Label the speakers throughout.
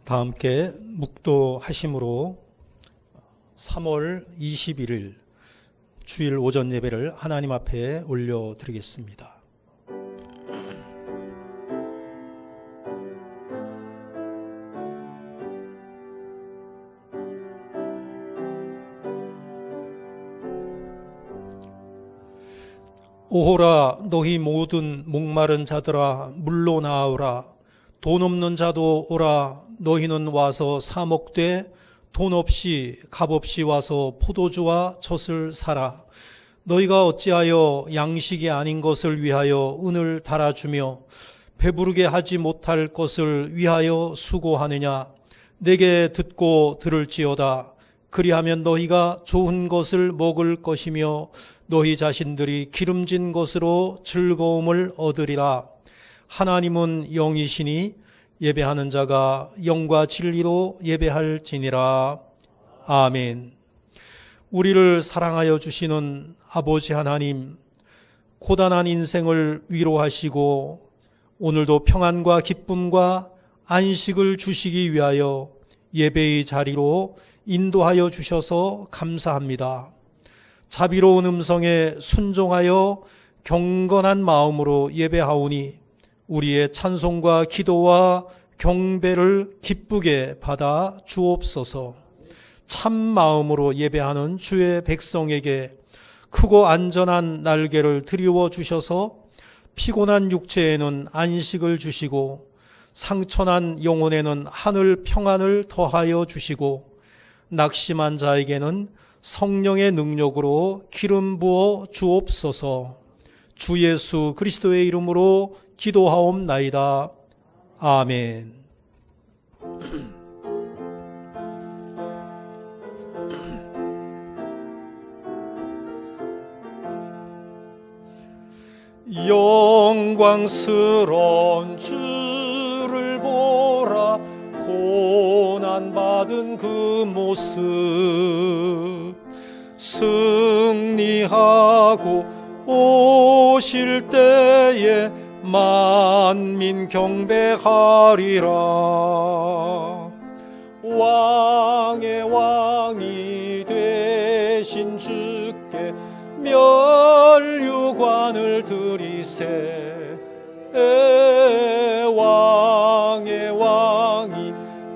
Speaker 1: 다 함께 묵도하심으로 3월 21일 주일 오전 예배를 하나님 앞에 올려드리겠습니다. 오호라 너희 모든 목마른 자들아 물로 나오라. 돈 없는 자도 오라. 너희는 와서 사 먹되 돈 없이 값 없이 와서 포도주와 젖을 사라. 너희가 어찌하여 양식이 아닌 것을 위하여 은을 달아주며 배부르게 하지 못할 것을 위하여 수고하느냐. 내게 듣고 들을지어다. 그리하면 너희가 좋은 것을 먹을 것이며 너희 자신들이 기름진 것으로 즐거움을 얻으리라. 하나님은 영이시니 예배하는 자가 영과 진리로 예배할지니라. 아멘. 우리를 사랑하여 주시는 아버지 하나님, 고단한 인생을 위로하시고 오늘도 평안과 기쁨과 안식을 주시기 위하여 예배의 자리로 인도하여 주셔서 감사합니다. 자비로운 음성에 순종하여 경건한 마음으로 예배하오니 우리의 찬송과 기도와 경배를 기쁘게 받아 주옵소서. 참 마음으로 예배하는 주의 백성에게 크고 안전한 날개를 드리워 주셔서 피곤한 육체에는 안식을 주시고 상처난 영혼에는 하늘 평안을 더하여 주시고 낙심한 자에게는 성령의 능력으로 기름 부어 주옵소서. 주 예수 그리스도의 이름으로 기도하옵나이다. 아멘. 영광스러운 주를 보라. 고난받은 그 모습 승리하고 오실 때에 만민 경배하리라. 왕의 왕이 되신 주께 면류관을 드리세. 왕의 왕이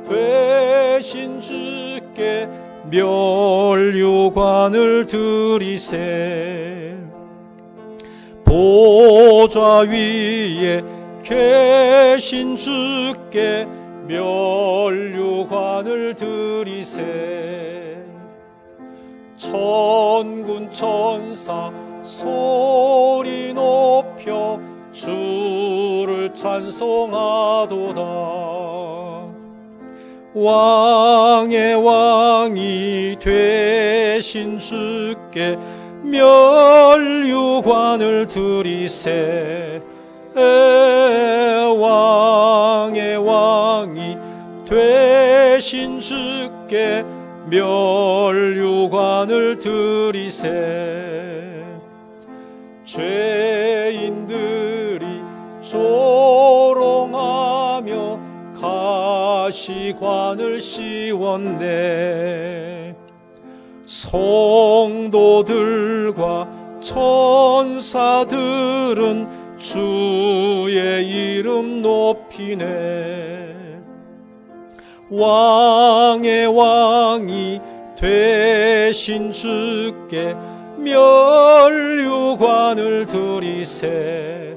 Speaker 1: 되신 주께 면류관을 드리세. 보좌 위에 계신 주께 면류관을 드리세. 천군 천사 소리 높여 주를 찬송하도다. 왕의 왕이 되신 주께 면류관을 드리세. 왕의 왕이 되신 주께 면류관을 드리세. 죄인들이 조롱하며 가시관을 씌웠네. 성도들과 천사들은 주의 이름 높이네. 왕의 왕이 되신 주께 면류관을 드리세.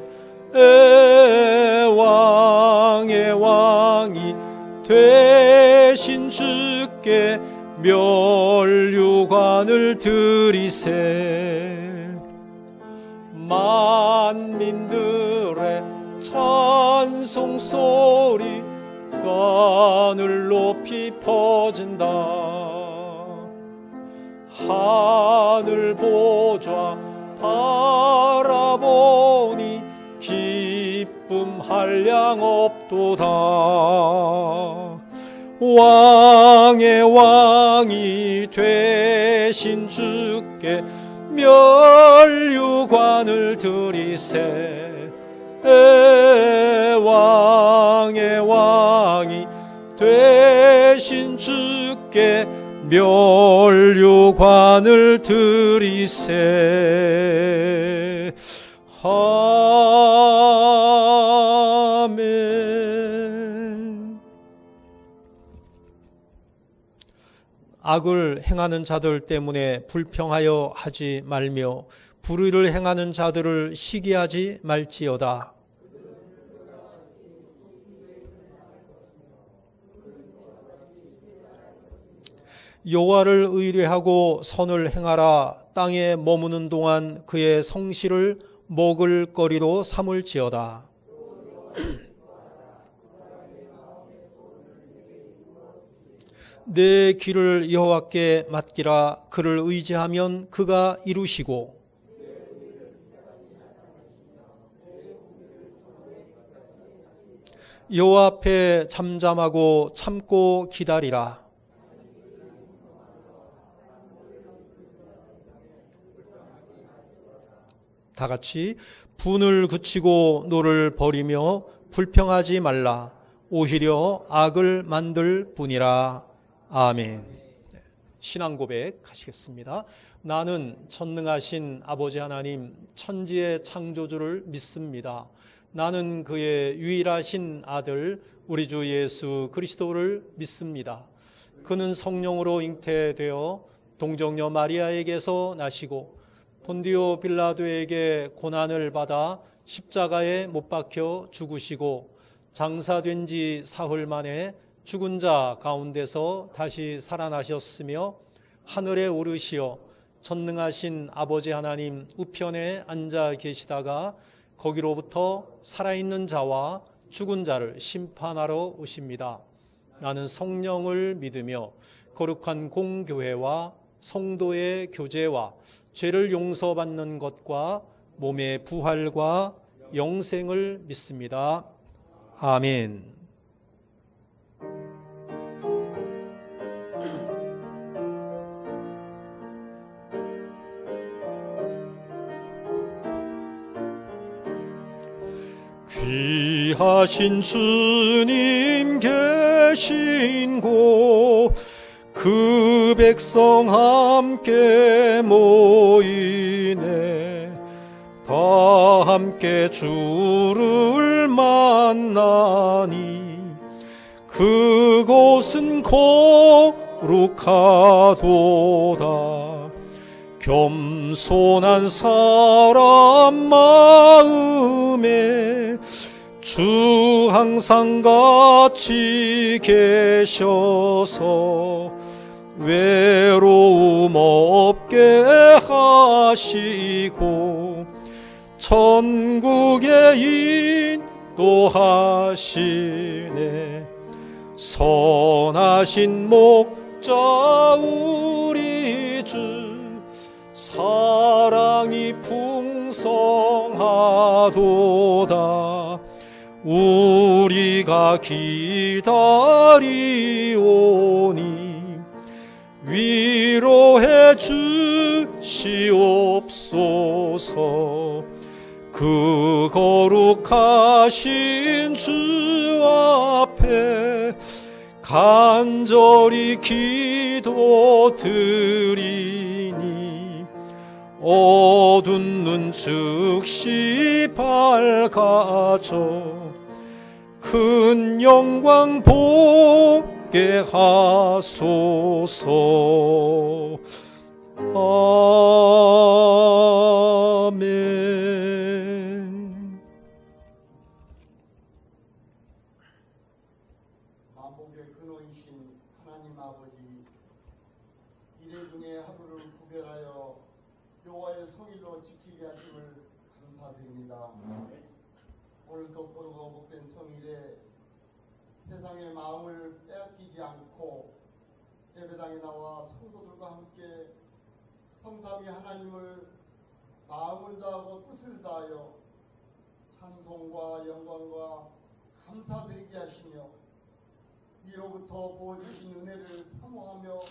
Speaker 1: 왕의 왕이 되신 주께 면류관을 드리세. 만민들의 찬송 소리 하늘 높이 퍼진다. 하늘 보좌 바라보니 기쁨 한량 없도다. 왕의 왕이 되신 주께 면류관을 드리세. 왕의 왕이 되신 주께 멸류관을 드리세. 아멘. 악을 행하는 자들 때문에 불평하여 하지 말며 불의를 행하는 자들을 시기하지 말지어다. 여호와를 의뢰하고 선을 행하라. 땅에 머무는 동안 그의 성실을 먹을 거리로 삼을지어다. 내 길을 여호와께 맡기라. 그를 의지하면 그가 이루시고 여호와 앞에 잠잠하고 참고 기다리라. 다 같이 분을 그치고 노를 버리며 불평하지 말라. 오히려 악을 만들 뿐이라. 아멘. 신앙 고백 하시겠습니다. 나는 전능하신 아버지 하나님 천지의 창조주를 믿습니다. 나는 그의 유일하신 아들 우리 주 예수 그리스도를 믿습니다. 그는 성령으로 잉태되어 동정녀 마리아에게서 나시고 본디오 빌라도에게 고난을 받아 십자가에 못 박혀 죽으시고 장사된 지 사흘 만에 죽은 자 가운데서 다시 살아나셨으며 하늘에 오르시어 전능하신 아버지 하나님 우편에 앉아 계시다가 거기로부터 살아있는 자와 죽은 자를 심판하러 오십니다. 나는 성령을 믿으며 거룩한 공교회와 성도의 교제와 죄를 용서받는 것과 몸의 부활과 영생을 믿습니다. 아멘. 귀하신 주님 계신 곳 그 백성 함께 모이네. 다 함께 주를 만나니 그곳은 거룩하도다. 겸손한 사람 마음에 주 항상 같이 계셔서 외로움 없게 하시고 천국에 인도하시네. 선하신 목자 우리 주 사랑이 풍성하도다. 우리가 기다리오니 위로해 주시옵소서. 그 거룩하신 주 앞에 간절히 기도드리니 어두운 눈 즉시 밝아져 큰 영광 보게 하소서. 아멘.
Speaker 2: 만복의 근원이신 하나님 아버지, 이래 중에 하루를 구별하여 여호와의 성일로 지키게 하심을 감사드립니다. 오늘도 거룩하고 복된 성일에 세상의 마음을 빼앗기지 않고 예배당에 나와 성도들과 함께 성삼위 하나님을 마음을 다하고 뜻을 다하여 찬송과 영광과 감사드리게 하시며 위로부터 부어주신 은혜를 사모하며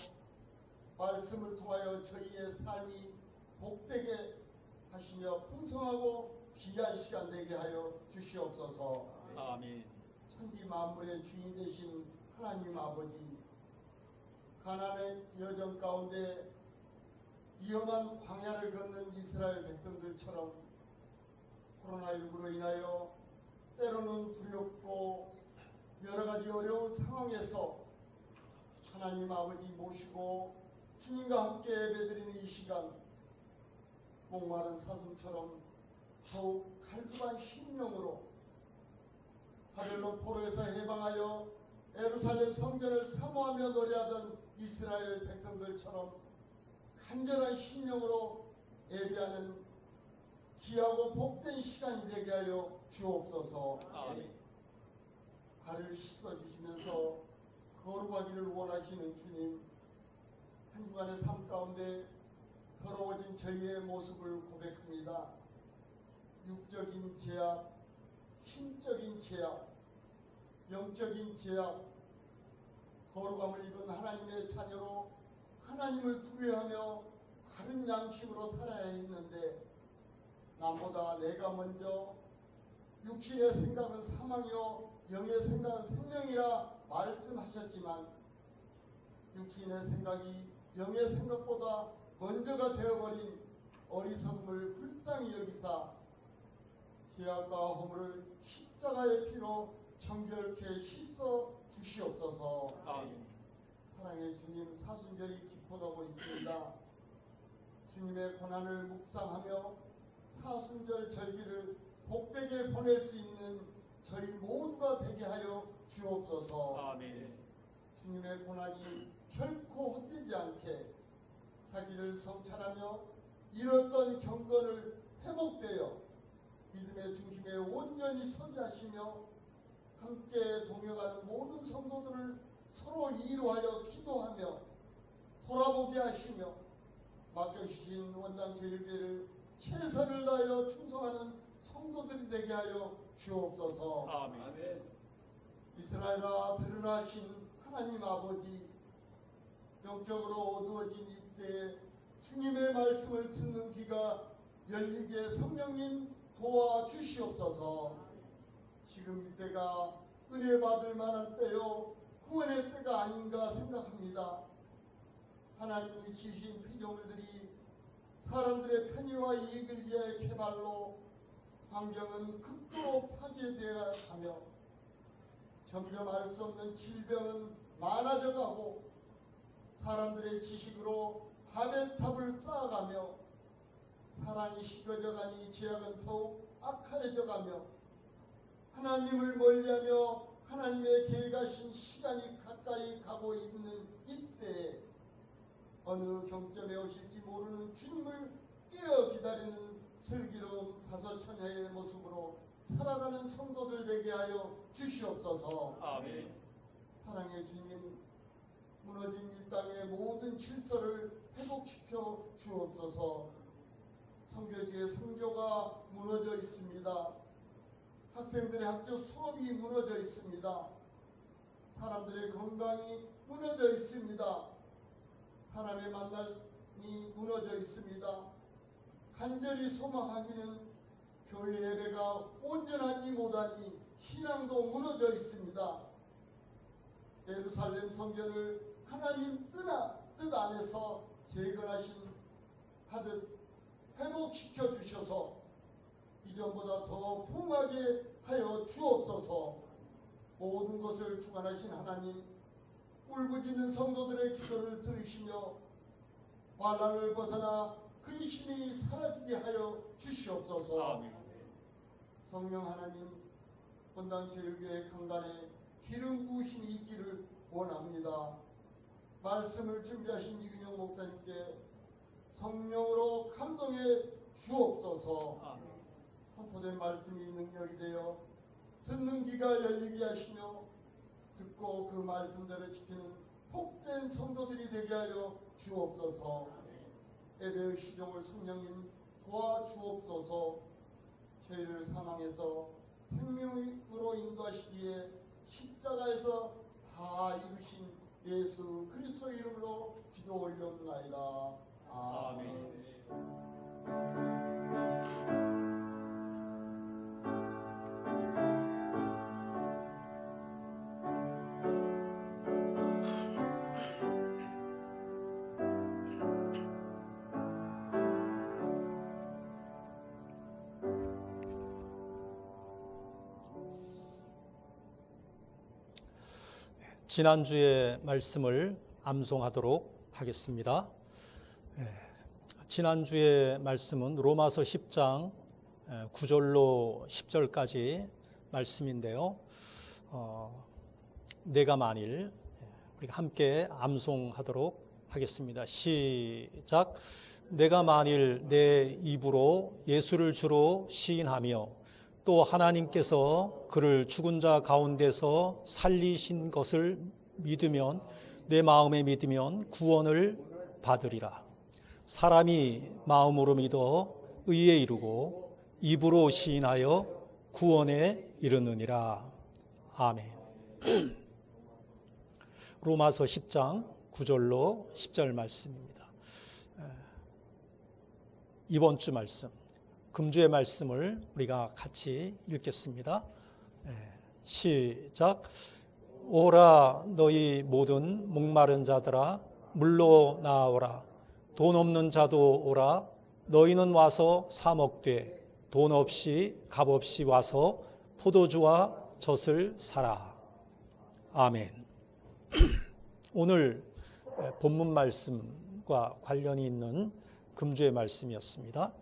Speaker 2: 말씀을 통하여 저희의 삶이 복되게 하시며 풍성하고 귀한 시간 되게 하여 주시옵소서.
Speaker 1: 아멘.
Speaker 2: 천지 만물의 주인 되신 하나님 아버지, 가나안의 여정 가운데 위험한 광야를 걷는 이스라엘 백성들처럼 코로나19로 인하여 때로는 두렵고 여러 가지 어려운 상황에서 하나님 아버지 모시고 주님과 함께 예배드리는 이 시간, 목마른 사슴처럼 더욱 갈급한 심령으로 바벨론 포로에서 해방하여 예루살렘 성전을 사모하며 노래하던 이스라엘 백성들처럼 간절한 심령으로 예배하는 귀하고 복된 시간이 되게 하여 주옵소서.
Speaker 3: 아멘.
Speaker 2: 발을 씻어주시면서 거룩하기를 원하시는 주님, 한 주간의 삶 가운데 더러워진 저희의 모습을 고백합니다. 육적인 죄악, 신적인 죄악, 영적인 죄악, 거룩함을 입은 하나님의 자녀로 하나님을 두려워하며 바른 양심으로 살아야 했는데 남보다 내가 먼저 육신의 생각은 사망이요 영의 생각은 생명이라 말씀하셨지만 육신의 생각이 영의 생각보다 먼저가 되어버린 어리석음을 불쌍히 여기사 죄악과 허물을 십자가의 피로 정결케 씻어 주시옵소서.
Speaker 3: 아멘.
Speaker 2: 사랑의 주님, 사순절이 깊어가고 있습니다. 주님의 고난을 묵상하며 사순절 절기를 복되게 보낼 수 있는 저희 모두가 되게 하여 주옵소서.
Speaker 3: 아멘.
Speaker 2: 주님의 고난이 결코 헛되지 않게 자기를 성찰하며 잃었던 경건을 회복되어 믿음의 중심에 온전히 서게 하시며 함께 동역하는 모든 성도들을 서로 이루하여 기도하며 돌아보게 하시며 맡겨주신 원당 제일교회를 최선을 다하여 충성하는 성도들이 되게 하여 주옵소서.
Speaker 3: 아멘.
Speaker 2: 이스라엘아 들으라 하신 하나님 아버지, 영적으로 어두워진 이때에 주님의 말씀을 듣는 귀가 열리게 성령님 도와주시옵소서. 지금 이때가 은혜 받을 만한 때요 구원의 때가 아닌가 생각합니다. 하나님이 지으신 피조물들이 사람들의 편의와 이익을 위하여 개발로 환경은 극도로 파괴되어 가며 점점 알 수 없는 질병은 많아져 가고 사람들의 지식으로 바벨탑을 쌓아가며 사랑이 식어져 가니 죄악은 더욱 악화해져 가며 하나님을 멀리하며 하나님의 계획하신 시간이 가까이 가고 있는 이때에 어느 경점에 오실지 모르는 주님을 깨어 기다리는 슬기로운 다섯처녀의 모습으로 살아가는 성도들 되게 하여 주시옵소서.
Speaker 3: 아멘.
Speaker 2: 사랑의 주님, 무너진 이 땅의 모든 질서를 회복시켜 주옵소서. 선교지의 선교가 무너져 있습니다. 학생들의 학교 수업이 무너져 있습니다. 사람들의 건강이 무너져 있습니다. 사람의 만남이 무너져 있습니다. 간절히 소망하기는 교회 예배가 온전하지 못하니 신앙도 무너져 있습니다. 예루살렘 성전을 하나님 뜻 안에서 재건하신 하듯 회복시켜 주셔서 이전보다 더 부흥하게 하여 주옵소서. 모든 것을 주관하신 하나님, 울부짖는 성도들의 기도를 들으시며 환난을 벗어나 근심이 사라지게 하여 주시옵소서.
Speaker 3: 아멘.
Speaker 2: 성령 하나님, 본당 제일교회 강단에 기름 부으심이 있기를 원합니다. 말씀을 준비하신 이근영 목사님께 성령으로 감동해 주옵소서.
Speaker 3: 아멘.
Speaker 2: 선포된 말씀이 능력이 되어 듣는 귀가 열리게 하시며 듣고 그 말씀대로 지키는 복된 성도들이 되게 하여 주옵소서. 예배의 시종을 성령님 도와주옵소서. 죄를 사망해서 생명으로 인도하시기에 십자가에서 다 이루신 예수 그리스도 이름으로 기도 올려옵나이다. 아멘.
Speaker 1: 지난주의 말씀을 암송하도록 하겠습니다. 지난주의 말씀은 로마서 10장 9절로 10절까지 말씀인데요. 내가 만일 우리가 함께 암송하도록 하겠습니다. 시작. 내가 만일 내 입으로 예수를 주로 시인하며 또 하나님께서 그를 죽은 자 가운데서 살리신 것을 믿으면 내 마음에 믿으면 구원을 받으리라. 사람이 마음으로 믿어 의에 이르고 입으로 시인하여 구원에 이르느니라. 아멘. 로마서 10장 9절로 10절 말씀입니다. 이번 주 말씀, 금주의 말씀을 우리가 같이 읽겠습니다. 시작. 오라 너희 모든 목마른 자들아 물로 나오라. 돈 없는 자도 오라. 너희는 와서 사 먹되 돈 없이 값 없이 와서 포도주와 젖을 사라. 아멘. 오늘 본문 말씀과 관련이 있는 금주의 말씀이었습니다.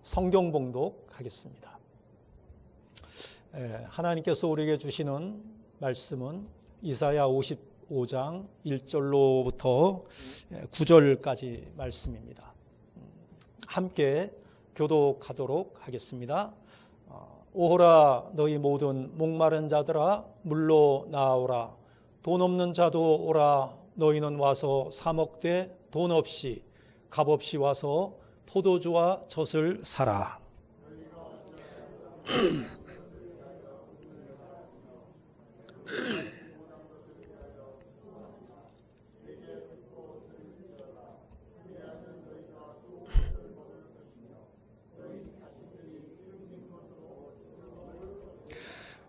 Speaker 1: 성경 봉독하겠습니다. 하나님께서 우리에게 주시는 말씀은 이사야 55장 1절로부터 9절까지 말씀입니다. 함께 교독하도록 하겠습니다. 오호라 너희 모든 목마른 자들아 물로 나오라. 돈 없는 자도 오라. 너희는 와서 사 먹되 돈 없이 값 없이 와서 포도주와 젖을 사라.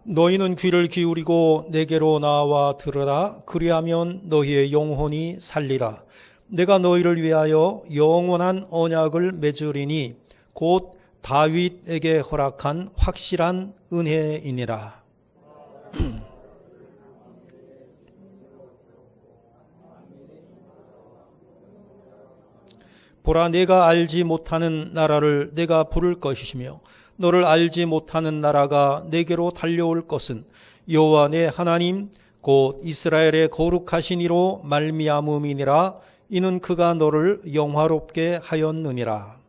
Speaker 1: 너희는 귀를 기울이고 내게로 나와 들으라. 그리하면 너희의 영혼이 살리라. 내가 너희를 위하여 영원한 언약을 맺으리니 곧 다윗에게 허락한 확실한 은혜이니라. 보라 내가 알지 못하는 나라를 내가 부를 것이며 너를 알지 못하는 나라가 내게로 달려올 것은 여호와 내 하나님 곧 이스라엘의 거룩하신 이로 말미암음이니라. 이는 그가 너를 영화롭게 하였느니라.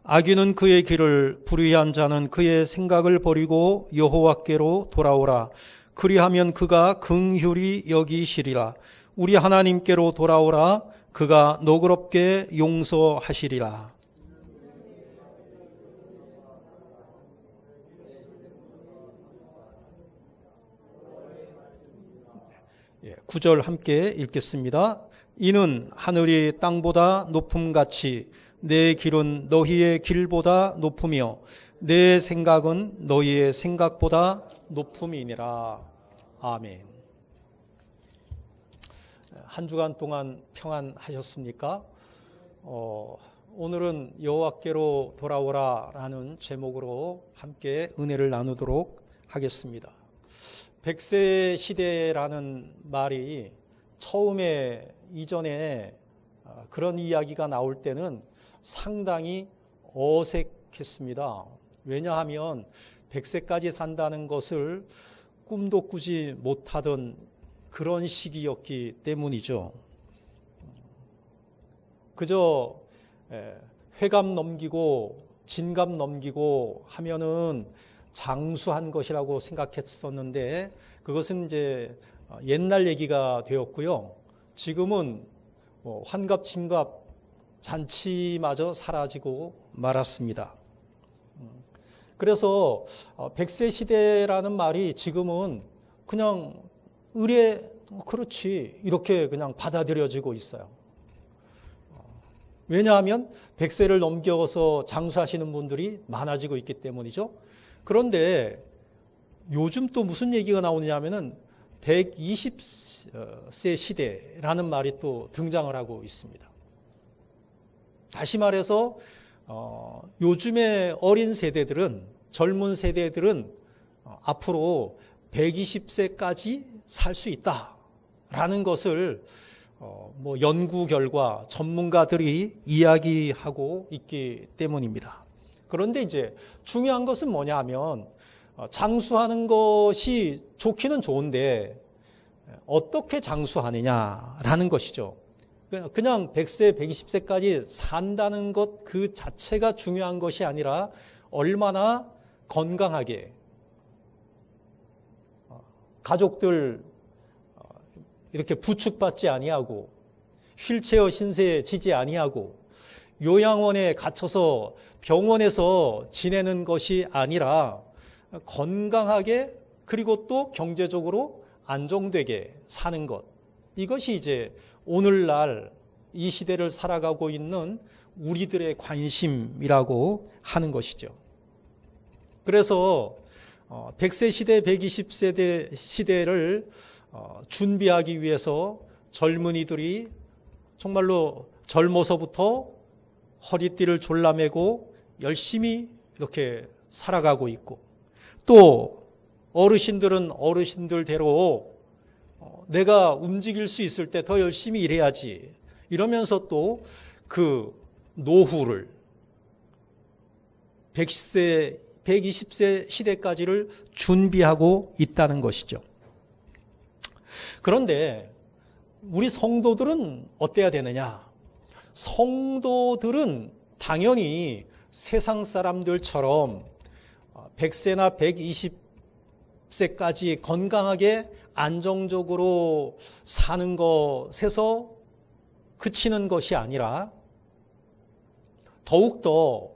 Speaker 1: 악인은 그의 길을 불의한 자는 그의 생각을 버리고 여호와께로 돌아오라. 그리하면 그가 긍휼히 여기시리라. 우리 하나님께로 돌아오라. 그가 너그럽게 용서하시리라. 9절 함께 읽겠습니다. 이는 하늘이 땅보다 높음같이 내 길은 너희의 길보다 높으며 내 생각은 너희의 생각보다 높음이니라. 아멘. 한 주간 동안 평안하셨습니까? 오늘은 여호와께로 돌아오라라는 제목으로 함께 은혜를 나누도록 하겠습니다. 백세 시대라는 말이 처음에 이전에 그런 이야기가 나올 때는 상당히 어색했습니다. 왜냐하면 100세까지 산다는 것을 꿈도 꾸지 못하던 그런 시기였기 때문이죠. 그저 회감 넘기고 진감 넘기고 하면은 장수한 것이라고 생각했었는데 그것은 이제 옛날 얘기가 되었고요. 지금은 환갑 침갑 잔치마저 사라지고 말았습니다. 그래서 100세 시대라는 말이 지금은 그냥 의례 그렇지 이렇게 그냥 받아들여지고 있어요. 왜냐하면 100세를 넘겨서 장수하시는 분들이 많아지고 있기 때문이죠. 그런데 요즘 또 무슨 얘기가 나오느냐면은 120세 시대라는 말이 또 등장을 하고 있습니다. 다시 말해서 요즘의 어린 세대들은, 젊은 세대들은 앞으로 120세까지 살 수 있다라는 것을 연구 결과 전문가들이 이야기하고 있기 때문입니다. 그런데 이제 중요한 것은 뭐냐 하면 장수하는 것이 좋기는 좋은데 어떻게 장수하느냐라는 것이죠. 그냥 100세, 120세까지 산다는 것 그 자체가 중요한 것이 아니라 얼마나 건강하게 가족들 이렇게 부축받지 아니하고 휠체어 신세에 지지 아니하고 요양원에 갇혀서 병원에서 지내는 것이 아니라 건강하게 그리고 또 경제적으로 안정되게 사는 것. 이것이 이제 오늘날 이 시대를 살아가고 있는 우리들의 관심이라고 하는 것이죠. 그래서 100세 시대, 120세대 시대를 준비하기 위해서 젊은이들이 정말로 젊어서부터 허리띠를 졸라매고 열심히 이렇게 살아가고 있고, 또 어르신들은 어르신들대로 내가 움직일 수 있을 때 더 열심히 일해야지 이러면서 또 그 노후를 110세, 120세 시대까지를 준비하고 있다는 것이죠. 그런데 우리 성도들은 어때야 되느냐? 성도들은 당연히 세상 사람들처럼 100세나 120세까지 건강하게 안정적으로 사는 것에서 그치는 것이 아니라 더욱더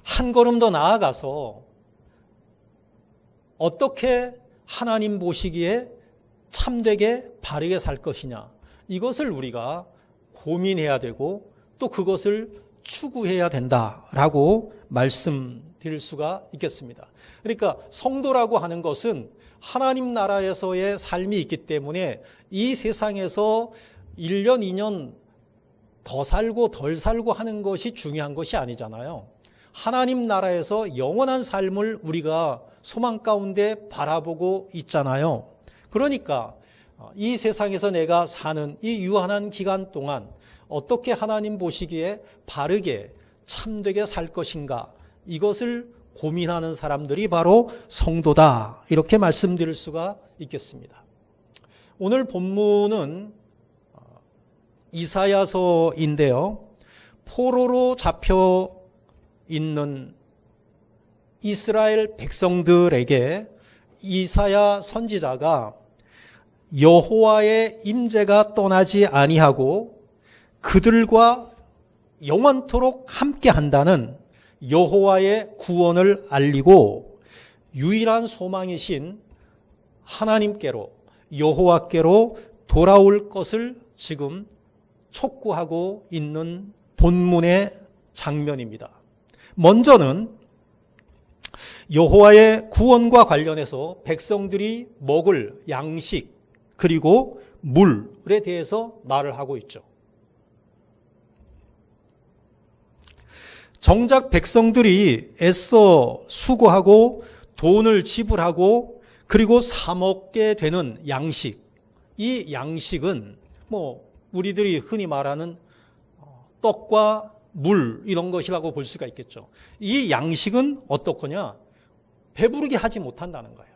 Speaker 1: 한 걸음 더 나아가서 어떻게 하나님 보시기에 참되게 바르게 살 것이냐, 이것을 우리가 고민해야 되고 또 그것을 추구해야 된다라고 말씀드릴 수가 있겠습니다. 그러니까 성도라고 하는 것은 하나님 나라에서의 삶이 있기 때문에 이 세상에서 1년, 2년 더 살고 덜 살고 하는 것이 중요한 것이 아니잖아요. 하나님 나라에서 영원한 삶을 우리가 소망 가운데 바라보고 있잖아요. 그러니까 이 세상에서 내가 사는 이 유한한 기간 동안 어떻게 하나님 보시기에 바르게 참되게 살 것인가, 이것을 고민하는 사람들이 바로 성도다, 이렇게 말씀드릴 수가 있겠습니다. 오늘 본문은 이사야서인데요, 포로로 잡혀 있는 이스라엘 백성들에게 이사야 선지자가 여호와의 임재가 떠나지 아니하고 그들과 영원토록 함께한다는 여호와의 구원을 알리고 유일한 소망이신 하나님께로, 여호와께로 돌아올 것을 지금 촉구하고 있는 본문의 장면입니다. 먼저는 여호와의 구원과 관련해서 백성들이 먹을 양식 그리고 물에 대해서 말을 하고 있죠. 정작 백성들이 애써 수고하고 돈을 지불하고 그리고 사 먹게 되는 양식, 이 양식은 우리들이 흔히 말하는 떡과 물 이런 것이라고 볼 수가 있겠죠. 이 양식은 어떻거냐? 배부르게 하지 못한다는 거예요.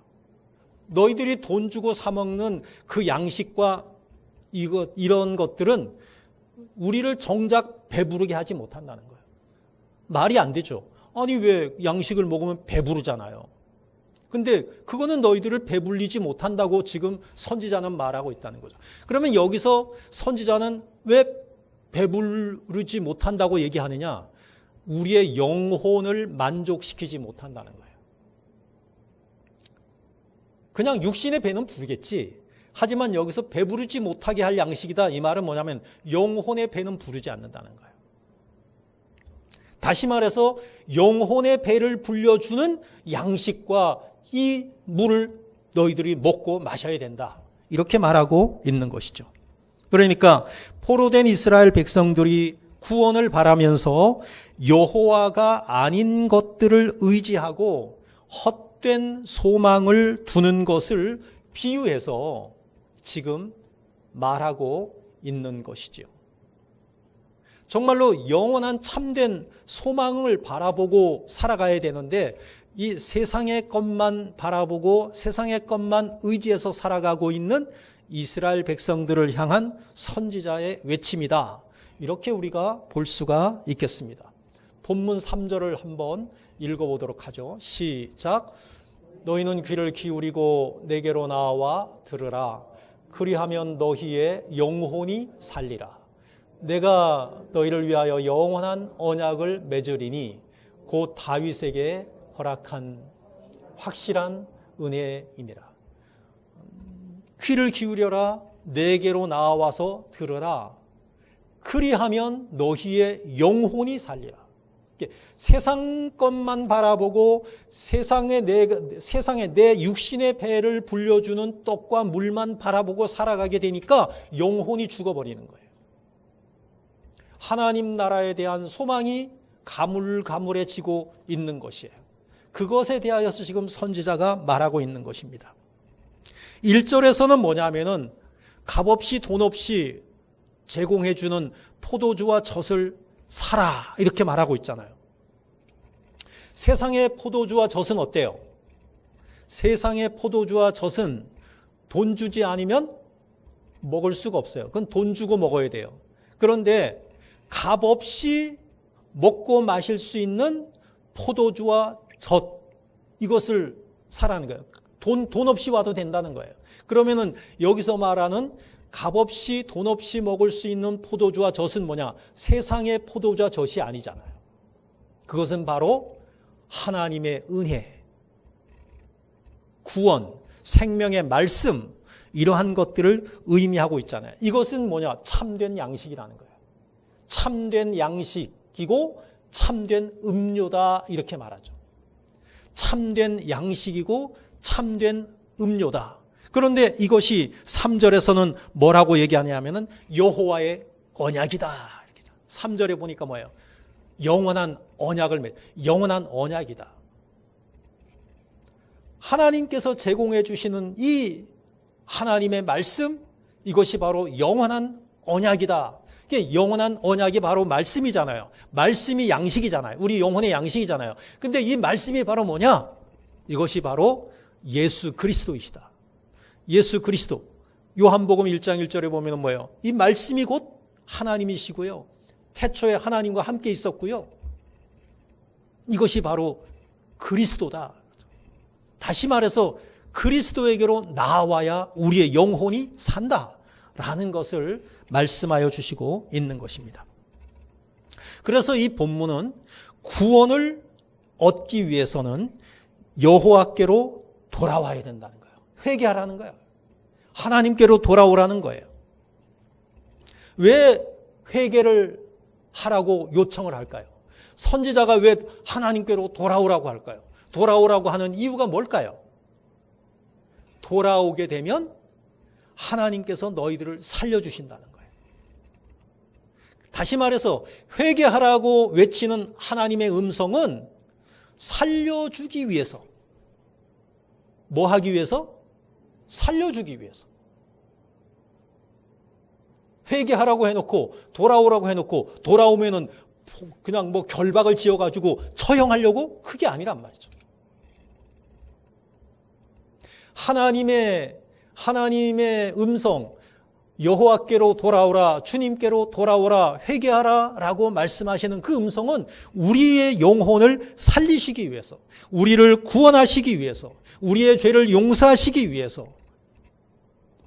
Speaker 1: 너희들이 돈 주고 사 먹는 그 양식과 이런 것들은 우리를 정작 배부르게 하지 못한다는 거예요. 말이 안 되죠. 아니 왜 양식을 먹으면 배부르잖아요. 근데 그거는 너희들을 배불리지 못한다고 지금 선지자는 말하고 있다는 거죠. 그러면 여기서 선지자는 왜 배부르지 못한다고 얘기하느냐? 우리의 영혼을 만족시키지 못한다는 거예요. 그냥 육신의 배는 부르겠지. 하지만 여기서 배부르지 못하게 할 양식이다, 이 말은 뭐냐면 영혼의 배는 부르지 않는다는 거예요. 다시 말해서 영혼의 배를 불려주는 양식과 이 물을 너희들이 먹고 마셔야 된다, 이렇게 말하고 있는 것이죠. 그러니까 포로된 이스라엘 백성들이 구원을 바라면서 여호와가 아닌 것들을 의지하고 헛된 소망을 두는 것을 비유해서 지금 말하고 있는 것이지요. 정말로 영원한 참된 소망을 바라보고 살아가야 되는데 이 세상의 것만 바라보고 세상의 것만 의지해서 살아가고 있는 이스라엘 백성들을 향한 선지자의 외침이다. 이렇게 우리가 볼 수가 있겠습니다. 본문 3절을 한번 읽어보도록 하죠. 시작. 너희는 귀를 기울이고 내게로 나와 들으라. 그리하면 너희의 영혼이 살리라. 내가 너희를 위하여 영원한 언약을 맺으리니 곧 다윗에게 허락한 확실한 은혜이니라. 귀를 기울여라. 내게로 나와서 들으라. 그리하면 너희의 영혼이 살리라. 세상 것만 바라보고 세상에 내 육신의 배를 불려주는 떡과 물만 바라보고 살아가게 되니까 영혼이 죽어버리는 거예요. 하나님 나라에 대한 소망이 가물가물해지고 있는 것이에요. 그것에 대하여서 지금 선지자가 말하고 있는 것입니다. 1절에서는 뭐냐면은 값없이 돈 없이 제공해주는 포도주와 젖을 사라 이렇게 말하고 있잖아요. 세상의 포도주와 젖은 어때요? 세상의 포도주와 젖은 돈 주지 않으면 먹을 수가 없어요. 그건 돈 주고 먹어야 돼요. 그런데 값없이 먹고 마실 수 있는 포도주와 젖 이것을 사라는 거예요. 돈 없이 와도 된다는 거예요. 그러면은 여기서 말하는 값없이 돈 없이 먹을 수 있는 포도주와 젖은 뭐냐? 세상의 포도주와 젖이 아니잖아요. 그것은 바로 하나님의 은혜, 구원, 생명의 말씀 이러한 것들을 의미하고 있잖아요. 이것은 뭐냐? 참된 양식이라는 거예요. 참된 양식이고 참된 음료다 이렇게 말하죠. 참된 양식이고 참된 음료다. 그런데 이것이 3절에서는 뭐라고 얘기하냐면은 여호와의 언약이다. 3절에 보니까 뭐예요? 영원한 언약을 영원한 언약이다. 하나님께서 제공해 주시는 이 하나님의 말씀 이것이 바로 영원한 언약이다. 이게 영원한 언약이 바로 말씀이잖아요. 말씀이 양식이잖아요. 우리 영혼의 양식이잖아요. 근데 이 말씀이 바로 뭐냐? 이것이 바로 예수 그리스도이시다. 예수 그리스도. 요한복음 1장 1절에 보면 뭐예요? 이 말씀이 곧 하나님이시고요. 태초에 하나님과 함께 있었고요. 이것이 바로 그리스도다. 다시 말해서 그리스도에게로 나와야 우리의 영혼이 산다라는 것을 말씀하여 주시고 있는 것입니다. 그래서 이 본문은 구원을 얻기 위해서는 여호와께로 돌아와야 된다는 거예요. 회개하라는 거예요. 하나님께로 돌아오라는 거예요. 왜 회개를 하라고 요청을 할까요? 선지자가 왜 하나님께로 돌아오라고 할까요? 돌아오라고 하는 이유가 뭘까요? 돌아오게 되면 하나님께서 너희들을 살려주신다는 거예요. 다시 말해서 회개하라고 외치는 하나님의 음성은 살려주기 위해서, 뭐 하기 위해서? 살려주기 위해서. 회개하라고 해놓고 돌아오라고 해놓고 돌아오면은 그냥 뭐 결박을 지어가지고 처형하려고? 그게 아니란 말이죠. 하나님의 음성, 여호와께로 돌아오라, 주님께로 돌아오라, 회개하라 라고 말씀하시는 그 음성은 우리의 영혼을 살리시기 위해서, 우리를 구원하시기 위해서, 우리의 죄를 용서하시기 위해서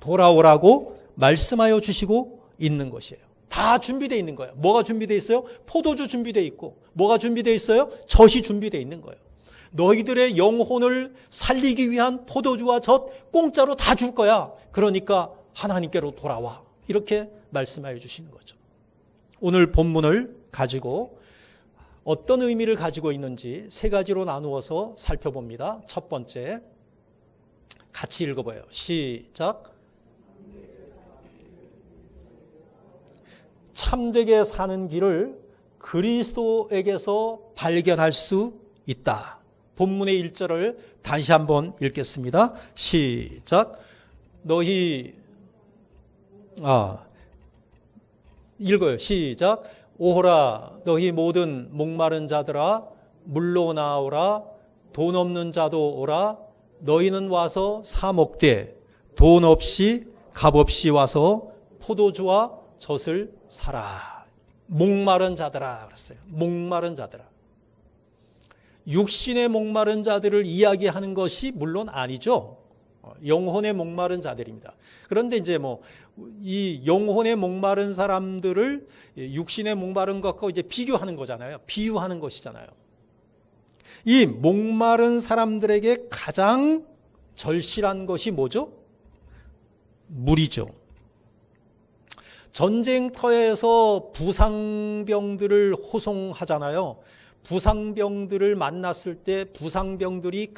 Speaker 1: 돌아오라고 말씀하여 주시고 있는 것이에요. 다 준비되어 있는 거예요. 뭐가 준비되어 있어요? 포도주 준비되어 있고, 뭐가 준비되어 있어요? 젖이 준비되어 있는 거예요. 너희들의 영혼을 살리기 위한 포도주와 젖 공짜로 다 줄 거야. 그러니까 하나님께로 돌아와. 이렇게 말씀하여 주시는 거죠. 오늘 본문을 가지고 어떤 의미를 가지고 있는지 세 가지로 나누어서 살펴봅니다. 첫 번째, 같이 읽어봐요. 시작. 참되게 사는 길을 그리스도에게서 발견할 수 있다. 본문의 1절을 다시 한번 읽겠습니다. 시작. 읽어요. 시작. 오호라 너희 모든 목마른 자들아 물로 나오라. 돈 없는 자도 오라. 너희는 와서 사 먹되 돈 없이 값 없이 와서 포도주와 젖을 사라. 목마른 자들아 그랬어요. 목마른 자들아. 육신의 목마른 자들을 이야기하는 것이 물론 아니죠. 영혼의 목마른 자들입니다. 그런데 이제 이 영혼의 목마른 사람들을 육신의 목마른 것과 이제 비교하는 거잖아요. 비유하는 것이잖아요. 이 목마른 사람들에게 가장 절실한 것이 뭐죠? 물이죠. 전쟁터에서 부상병들을 호송하잖아요. 부상병들을 만났을 때 부상병들이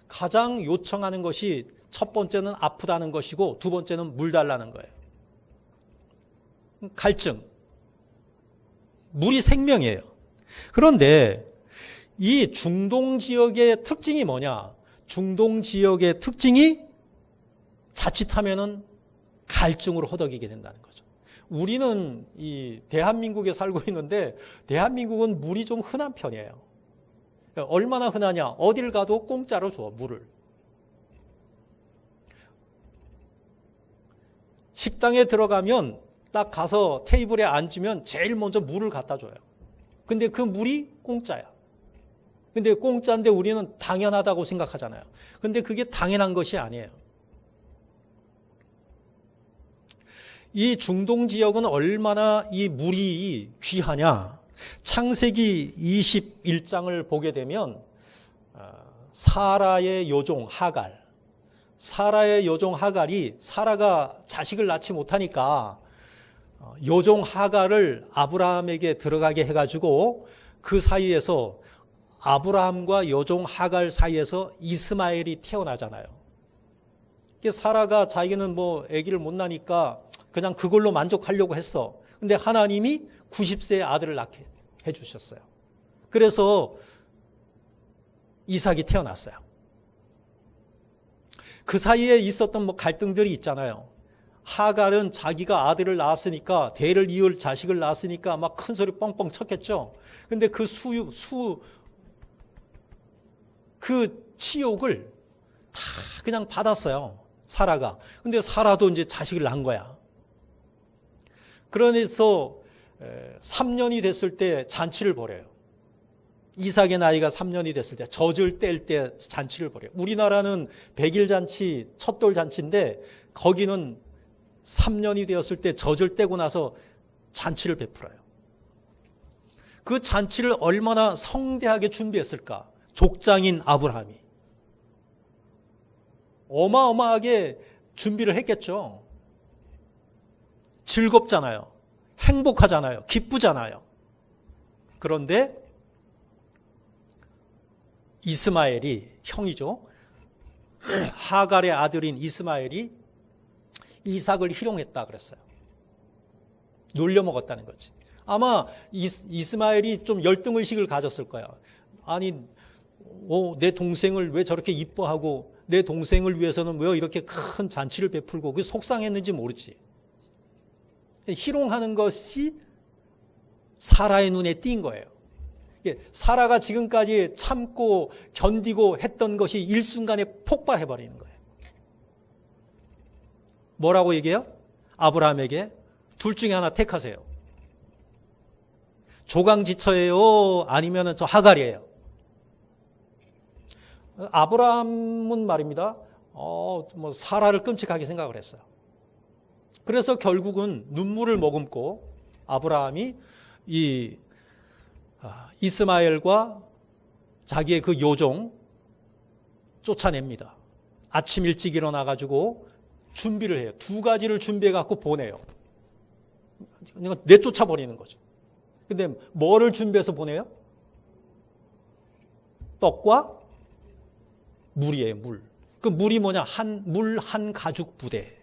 Speaker 1: 가장 요청하는 것이 첫 번째는 아프다는 것이고 두 번째는 물 달라는 거예요. 갈증. 물이 생명이에요. 그런데 이 중동 지역의 특징이 뭐냐? 중동 지역의 특징이 자칫하면은 갈증으로 허덕이게 된다는 거죠. 우리는 이 대한민국에 살고 있는데 대한민국은 물이 좀 흔한 편이에요. 얼마나 흔하냐? 어딜 가도 공짜로 줘, 물을. 식당에 들어가면 딱 가서 테이블에 앉으면 제일 먼저 물을 갖다 줘요. 근데 그 물이 공짜야. 근데 공짜인데 우리는 당연하다고 생각하잖아요. 근데 그게 당연한 것이 아니에요. 이 중동 지역은 얼마나 이 물이 귀하냐. 창세기 21장을 보게 되면 사라의 여종 하갈, 사라의 여종 하갈이 사라가 자식을 낳지 못하니까 여종 하갈을 아브라함에게 들어가게 해가지고 그 사이에서 아브라함과 여종 하갈 사이에서 이스마엘이 태어나잖아요. 사라가 자기는 아기를 못 낳으니까 그냥 그걸로 만족하려고 했어. 근데 하나님이 90세의 아들을 낳게 해주셨어요. 그래서 이삭이 태어났어요. 그 사이에 있었던 갈등들이 있잖아요. 하갈은 자기가 아들을 낳았으니까, 대를 이을 자식을 낳았으니까 막 큰 소리 뻥뻥 쳤겠죠. 근데 그 치욕을 다 그냥 받았어요. 사라가. 근데 사라도 이제 자식을 낳은 거야. 그래서 3년이 됐을 때 잔치를 벌여요. 이삭의 나이가 3년이 됐을 때, 젖을 뗄 때 잔치를 벌여요. 우리나라는 100일 잔치, 첫돌 잔치인데 거기는 3년이 되었을 때 젖을 떼고 나서 잔치를 베풀어요. 그 잔치를 얼마나 성대하게 준비했을까? 족장인 아브라함이. 어마어마하게 준비를 했겠죠. 즐겁잖아요. 행복하잖아요. 기쁘잖아요. 그런데 이스마엘이, 형이죠. 하갈의 아들인 이스마엘이 이삭을 희롱했다 그랬어요. 놀려먹었다는 거지. 아마 이스마엘이 좀 열등의식을 가졌을 거야. 아니, 내 동생을 왜 저렇게 이뻐하고 내 동생을 위해서는 왜 이렇게 큰 잔치를 베풀고, 그 속상했는지 모르지. 희롱하는 것이 사라의 눈에 띈 거예요. 사라가 지금까지 참고 견디고 했던 것이 일순간에 폭발해버리는 거예요. 뭐라고 얘기해요? 아브라함에게 둘 중에 하나 택하세요. 조강지처예요? 아니면 저 하갈이에요? 아브라함은 말입니다. 사라를 끔찍하게 생각을 했어요. 그래서 결국은 눈물을 머금고 아브라함이 이 이스마엘과 자기의 그 요종 쫓아냅니다. 아침 일찍 일어나가지고 준비를 해요. 두 가지를 준비해갖고 보내요. 내쫓아 버리는 거죠. 근데 뭐를 준비해서 보내요? 떡과 물이에요, 물. 그 물이 뭐냐? 물 한 가죽 부대.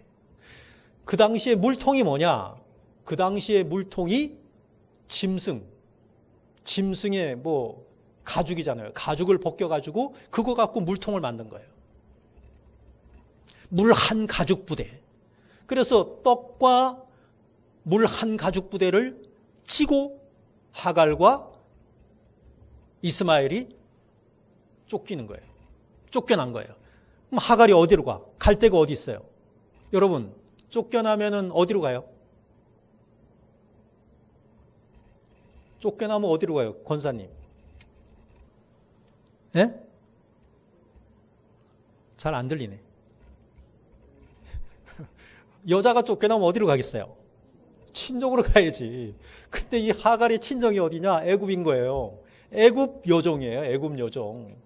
Speaker 1: 그 당시에 물통이 뭐냐? 그 당시에 물통이 짐승의 뭐 가죽이잖아요. 가죽을 벗겨가지고 그거 갖고 물통을 만든 거예요. 물 한 가죽 부대. 그래서 떡과 물 한 가죽 부대를 찌고 하갈과 이스마엘이 쫓기는 거예요. 쫓겨난 거예요. 그럼 하갈이 어디로 가? 갈 데가 어디 있어요? 여러분, 쫓겨나면은 어디로 가요? 쫓겨나면 어디로 가요? 권사님. 예? 잘 안 들리네. 여자가 쫓겨나면 어디로 가겠어요? 친정으로 가야지. 근데 이 하갈의 친정이 어디냐? 애굽인 거예요. 애굽 여종이에요. 애굽 여종.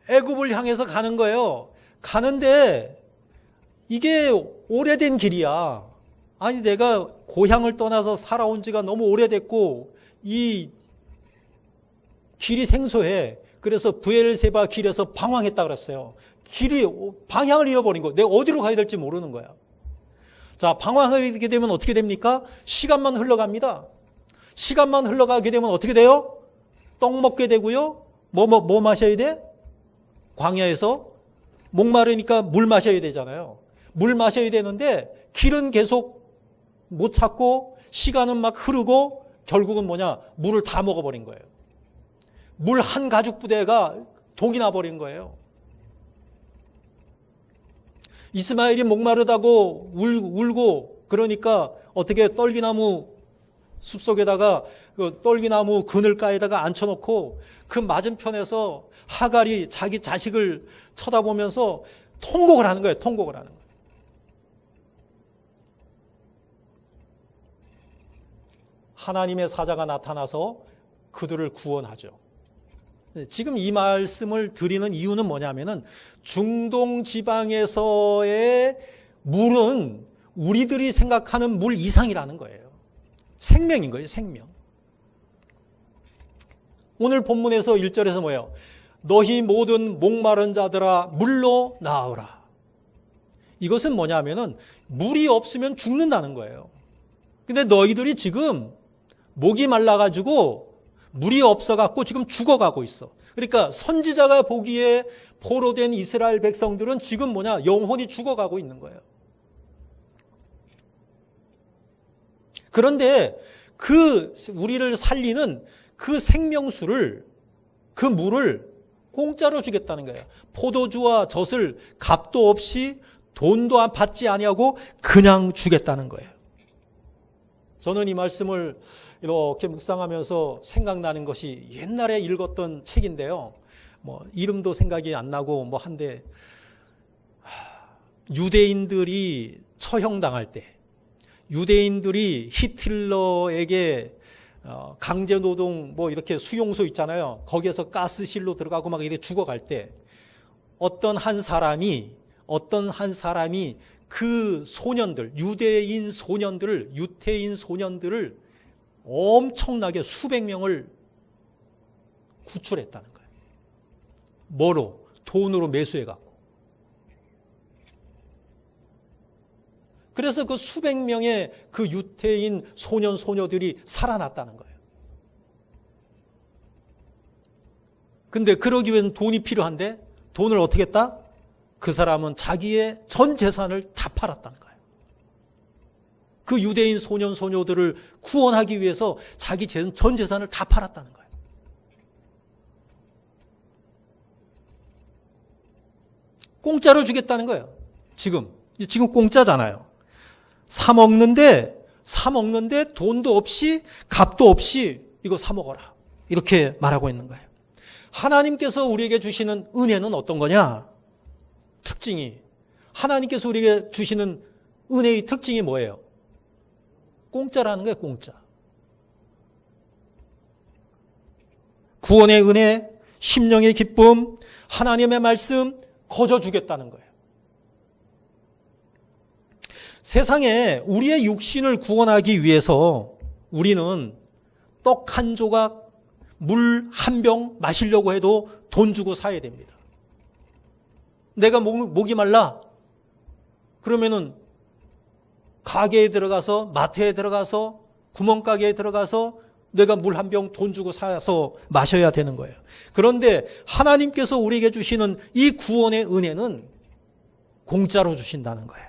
Speaker 1: 애굽을 향해서 가는 거예요. 가는데 이게 오래된 길이야. 아니 내가 고향을 떠나서 살아온 지가 너무 오래됐고 이 길이 생소해. 그래서 브엘세바 길에서 방황했다 그랬어요. 방향을 잃어버린 거야. 내가 어디로 가야 될지 모르는 거야. 자, 방황하게 되면 어떻게 됩니까? 시간만 흘러갑니다. 시간만 흘러가게 되면 어떻게 돼요? 떡 먹게 되고요. 뭐 마셔야 돼? 광야에서 목마르니까 물 마셔야 되잖아요. 물 마셔야 되는데 길은 계속 못 찾고 시간은 막 흐르고 결국은 뭐냐? 물을 다 먹어버린 거예요. 물 한 가죽 부대가 독이 나버린 거예요. 이스마엘이 목마르다고 울고 그러니까 어떻게 떨기나무 숲속에다가 그 떨기나무 그늘가에다가 앉혀놓고 그 맞은편에서 하갈이 자기 자식을 쳐다보면서 통곡을 하는 거예요. 통곡을 하는 거예요. 하나님의 사자가 나타나서 그들을 구원하죠. 지금 이 말씀을 드리는 이유는 뭐냐면은 중동 지방에서의 물은 우리들이 생각하는 물 이상이라는 거예요. 생명인 거예요, 생명. 오늘 본문에서 1절에서 뭐예요? 너희 모든 목마른 자들아 물로 나오라. 이것은 뭐냐면은 물이 없으면 죽는다는 거예요. 근데 너희들이 지금 목이 말라가지고 물이 없어갖고 지금 죽어가고 있어. 그러니까 선지자가 보기에 포로된 이스라엘 백성들은 지금 뭐냐? 영혼이 죽어가고 있는 거예요. 그런데 우리를 살리는 그 생명수를, 그 물을 공짜로 주겠다는 거예요. 포도주와 젖을 값도 없이 돈도 받지 아니하고 그냥 주겠다는 거예요. 저는 이 말씀을 이렇게 묵상하면서 생각나는 것이 옛날에 읽었던 책인데요. 이름도 생각이 안 나고 한데, 유대인들이 처형당할 때, 유대인들이 히틀러에게 강제노동 이렇게 수용소 있잖아요. 거기에서 가스실로 들어가고 막 이렇게 죽어갈 때, 어떤 한 사람이 그 소년들, 유태인 소년들을 엄청나게 수백 명을 구출했다는 거예요. 뭐로? 돈으로 매수해갖고. 그래서 그 수백 명의 그 유태인 소년, 소녀들이 살아났다는 거예요. 근데 그러기 위해서는 돈이 필요한데 돈을 어떻게 했다? 그 사람은 자기의 전 재산을 다 팔았다는 거예요. 그 유대인 소년, 소녀들을 구원하기 위해서 자기 전 재산을 다 팔았다는 거예요. 공짜로 주겠다는 거예요. 지금 공짜잖아요. 사 먹는데 돈도 없이 값도 없이 이거 사 먹어라. 이렇게 말하고 있는 거예요. 하나님께서 우리에게 주시는 은혜는 어떤 거냐? 특징이, 하나님께서 우리에게 주시는 은혜의 특징이 뭐예요? 공짜라는 거예요, 공짜. 구원의 은혜, 심령의 기쁨, 하나님의 말씀 거저 주겠다는 거예요. 세상에 우리의 육신을 구원하기 위해서 우리는 떡 한 조각, 물 한 병 마시려고 해도 돈 주고 사야 됩니다. 내가 목이 말라? 그러면은 가게에 들어가서, 마트에 들어가서, 구멍가게에 들어가서 내가 물 한 병 돈 주고 사서 마셔야 되는 거예요. 그런데 하나님께서 우리에게 주시는 이 구원의 은혜는 공짜로 주신다는 거예요.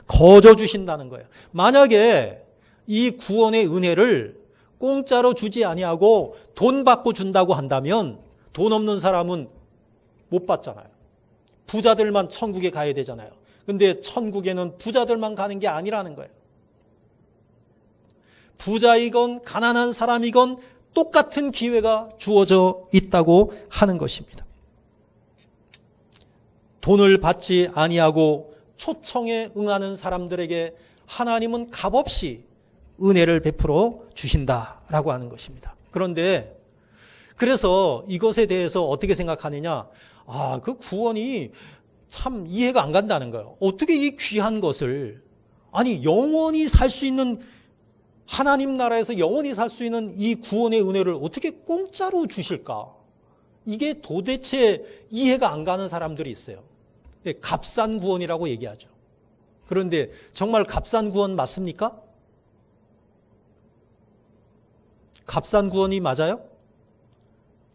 Speaker 1: 거저 주신다는 거예요. 만약에 이 구원의 은혜를 공짜로 주지 아니하고 돈 받고 준다고 한다면 돈 없는 사람은 못 받잖아요. 부자들만 천국에 가야 되잖아요. 근데 천국에는 부자들만 가는 게 아니라는 거예요. 부자이건 가난한 사람이건 똑같은 기회가 주어져 있다고 하는 것입니다. 돈을 받지 아니하고 초청에 응하는 사람들에게 하나님은 값없이 은혜를 베풀어 주신다라고 하는 것입니다. 그런데 그래서 이것에 대해서 어떻게 생각하느냐? 그 구원이 참 이해가 안 간다는 거예요. 어떻게 이 귀한 것을, 아니 영원히 살 수 있는, 하나님 나라에서 영원히 살 수 있는 이 구원의 은혜를 어떻게 공짜로 주실까? 이게 도대체 이해가 안 가는 사람들이 있어요. 값싼 구원이라고 얘기하죠. 그런데 정말 값싼 구원 맞습니까? 값싼 구원이 맞아요?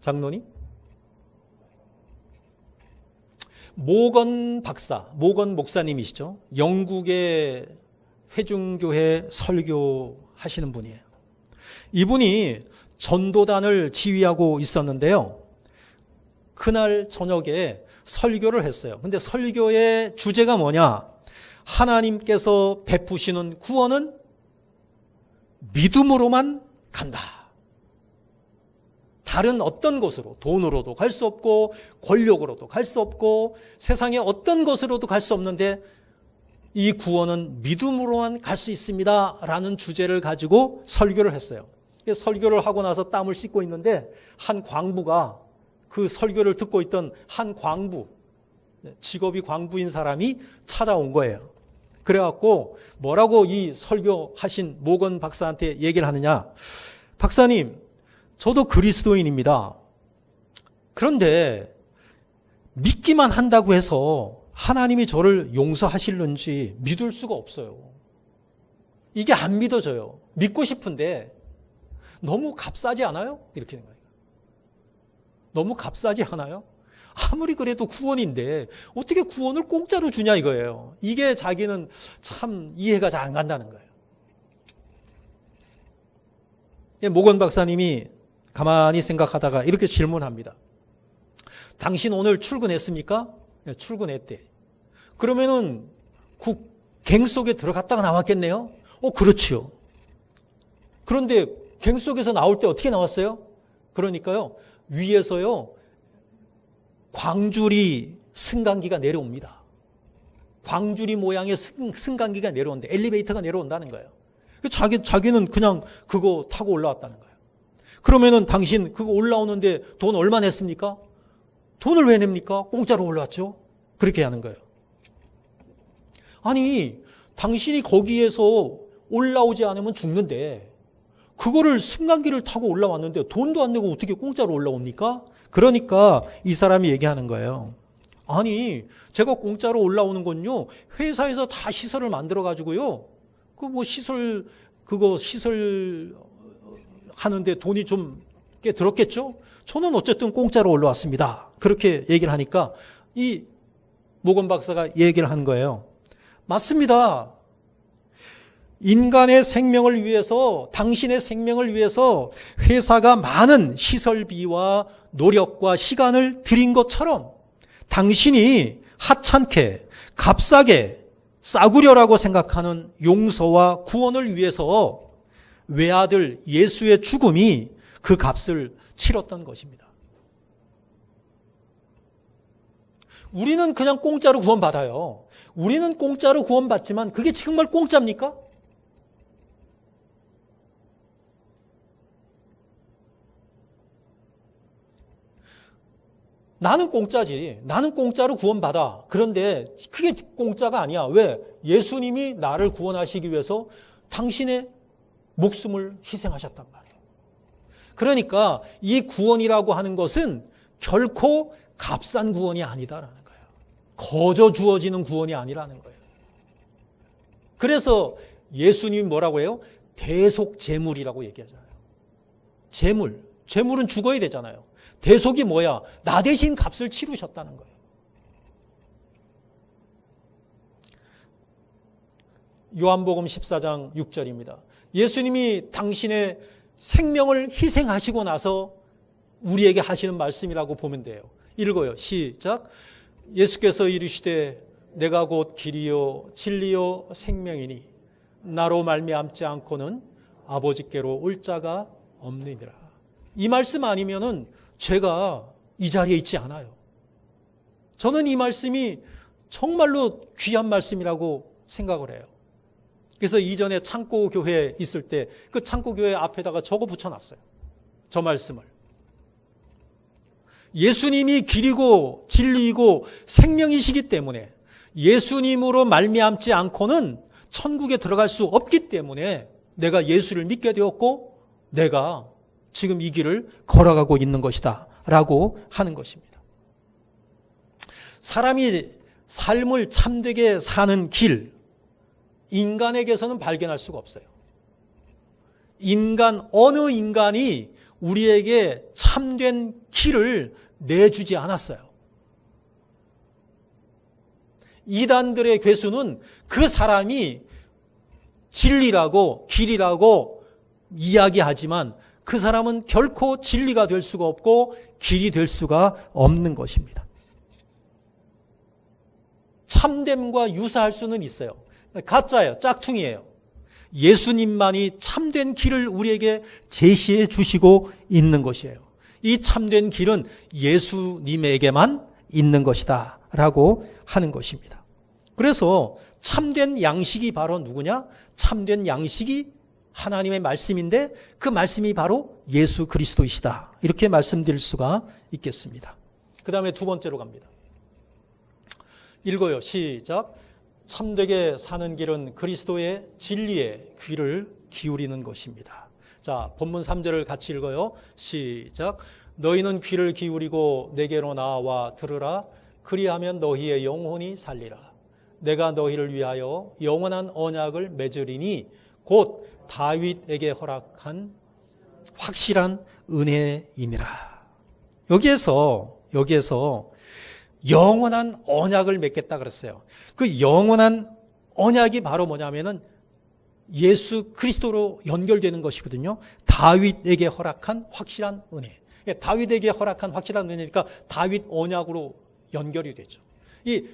Speaker 1: 장로님? 모건 박사, 모건 목사님이시죠. 영국의 회중교회 설교하시는 분이에요. 이분이 전도단을 지휘하고 있었는데요. 그날 저녁에 설교를 했어요. 근데 설교의 주제가 뭐냐? 하나님께서 베푸시는 구원은 믿음으로만 간다. 다른 어떤 것으로, 돈으로도 갈 수 없고 권력으로도 갈 수 없고 세상의 어떤 것으로도 갈 수 없는데 이 구원은 믿음으로만 갈 수 있습니다 라는 주제를 가지고 설교를 했어요. 설교를 하고 나서 땀을 씻고 있는데 한 광부가, 그 설교를 듣고 있던 한 광부, 직업이 광부인 사람이 찾아온 거예요. 그래갖고 뭐라고 이 설교하신 모건 박사한테 얘기를 하느냐? 박사님, 저도 그리스도인입니다. 그런데 믿기만 한다고 해서 하나님이 저를 용서하실는지 믿을 수가 없어요. 이게 안 믿어져요. 믿고 싶은데 너무 값싸지 않아요? 이렇게 되는 거예요. 너무 값싸지 않아요? 아무리 그래도 구원인데 어떻게 구원을 공짜로 주냐 이거예요. 이게 자기는 참 이해가 잘 안 간다는 거예요. 모건 박사님이 가만히 생각하다가 이렇게 질문합니다. 당신 오늘 출근했습니까? 네, 출근했대. 그러면은 그 갱 속에 들어갔다가 나왔겠네요? 그렇지요. 그런데 갱 속에서 나올 때 어떻게 나왔어요? 그러니까요, 위에서요, 광주리 승강기가 내려옵니다. 광주리 모양의 승강기가 내려오는데 엘리베이터가 내려온다는 거예요. 자기는 그냥 그거 타고 올라왔다는 거예요. 그러면은 당신 그거 올라오는데 돈 얼마 냈습니까? 돈을 왜 냅니까? 공짜로 올라왔죠. 그렇게 하는 거예요. 아니, 당신이 거기에서 올라오지 않으면 죽는데 그거를 승강기를 타고 올라왔는데 돈도 안 내고 어떻게 공짜로 올라옵니까? 그러니까 이 사람이 얘기하는 거예요. 아니, 제가 공짜로 올라오는 건요, 회사에서 다 시설을 만들어 가지고요, 시설 하는데 돈이 좀 꽤 들었겠죠? 저는 어쨌든 공짜로 올라왔습니다. 그렇게 얘기를 하니까 이 모건 박사가 얘기를 한 거예요. 맞습니다. 인간의 생명을 위해서, 당신의 생명을 위해서 회사가 많은 시설비와 노력과 시간을 들인 것처럼 당신이 하찮게, 값싸게, 싸구려라고 생각하는 용서와 구원을 위해서 외아들 예수의 죽음이 그 값을 치렀던 것입니다. 우리는 그냥 공짜로 구원받아요. 우리는 공짜로 구원받지만 그게 정말 공짜입니까? 나는 공짜지. 나는 공짜로 구원받아. 그런데 그게 공짜가 아니야. 왜? 예수님이 나를 구원하시기 위해서 당신의 목숨을 희생하셨단 말이에요. 그러니까 이 구원이라고 하는 것은 결코 값싼 구원이 아니다라는 거예요. 거저 주어지는 구원이 아니라는 거예요. 그래서 예수님이 뭐라고 해요? 대속제물이라고 얘기하잖아요. 제물은 죽어야 되잖아요. 대속이 뭐야? 나 대신 값을 치르셨다는 거예요. 요한복음 14장 6절입니다. 예수님이 당신의 생명을 희생하시고 나서 우리에게 하시는 말씀이라고 보면 돼요. 읽어요. 시작. 예수께서 이르시되 내가 곧 길이요 진리요 생명이니 나로 말미암지 않고는 아버지께로 올 자가 없느니라. 이 말씀 아니면은 제가 이 자리에 있지 않아요. 저는 이 말씀이 정말로 귀한 말씀이라고 생각을 해요. 그래서 이전에 창고교회에 있을 때 그 창고교회 앞에다가 적어 붙여놨어요. 저 말씀을. 예수님이 길이고 진리이고 생명이시기 때문에 예수님으로 말미암지 않고는 천국에 들어갈 수 없기 때문에 내가 예수를 믿게 되었고 내가 지금 이 길을 걸어가고 있는 것이다 라고 하는 것입니다. 사람이 삶을 참되게 사는 길, 인간에게서는 발견할 수가 없어요. 어느 인간이 우리에게 참된 길을 내주지 않았어요. 이단들의 괴수는 그 사람이 진리라고 길이라고 이야기하지만 그 사람은 결코 진리가 될 수가 없고 길이 될 수가 없는 것입니다. 참됨과 유사할 수는 있어요. 가짜예요. 짝퉁이에요. 예수님만이 참된 길을 우리에게 제시해 주시고 있는 것이에요. 이 참된 길은 예수님에게만 있는 것이다 라고 하는 것입니다. 그래서 참된 양식이 바로 누구냐? 참된 양식이 하나님의 말씀인데 그 말씀이 바로 예수 그리스도이시다. 이렇게 말씀드릴 수가 있겠습니다. 그 다음에 두 번째로 갑니다. 읽어요. 시작. 참되게 사는 길은 그리스도의 진리에 귀를 기울이는 것입니다. 자, 본문 3절을 같이 읽어요. 시작. 너희는 귀를 기울이고 내게로 나와 들으라. 그리하면 너희의 영혼이 살리라. 내가 너희를 위하여 영원한 언약을 맺으리니 곧 다윗에게 허락한 확실한 은혜이니라. 여기에서 영원한 언약을 맺겠다 그랬어요. 그 영원한 언약이 바로 뭐냐면은 예수 그리스도로 연결되는 것이거든요. 다윗에게 허락한 확실한 은혜. 다윗에게 허락한 확실한 은혜니까 다윗 언약으로 연결이 되죠. 이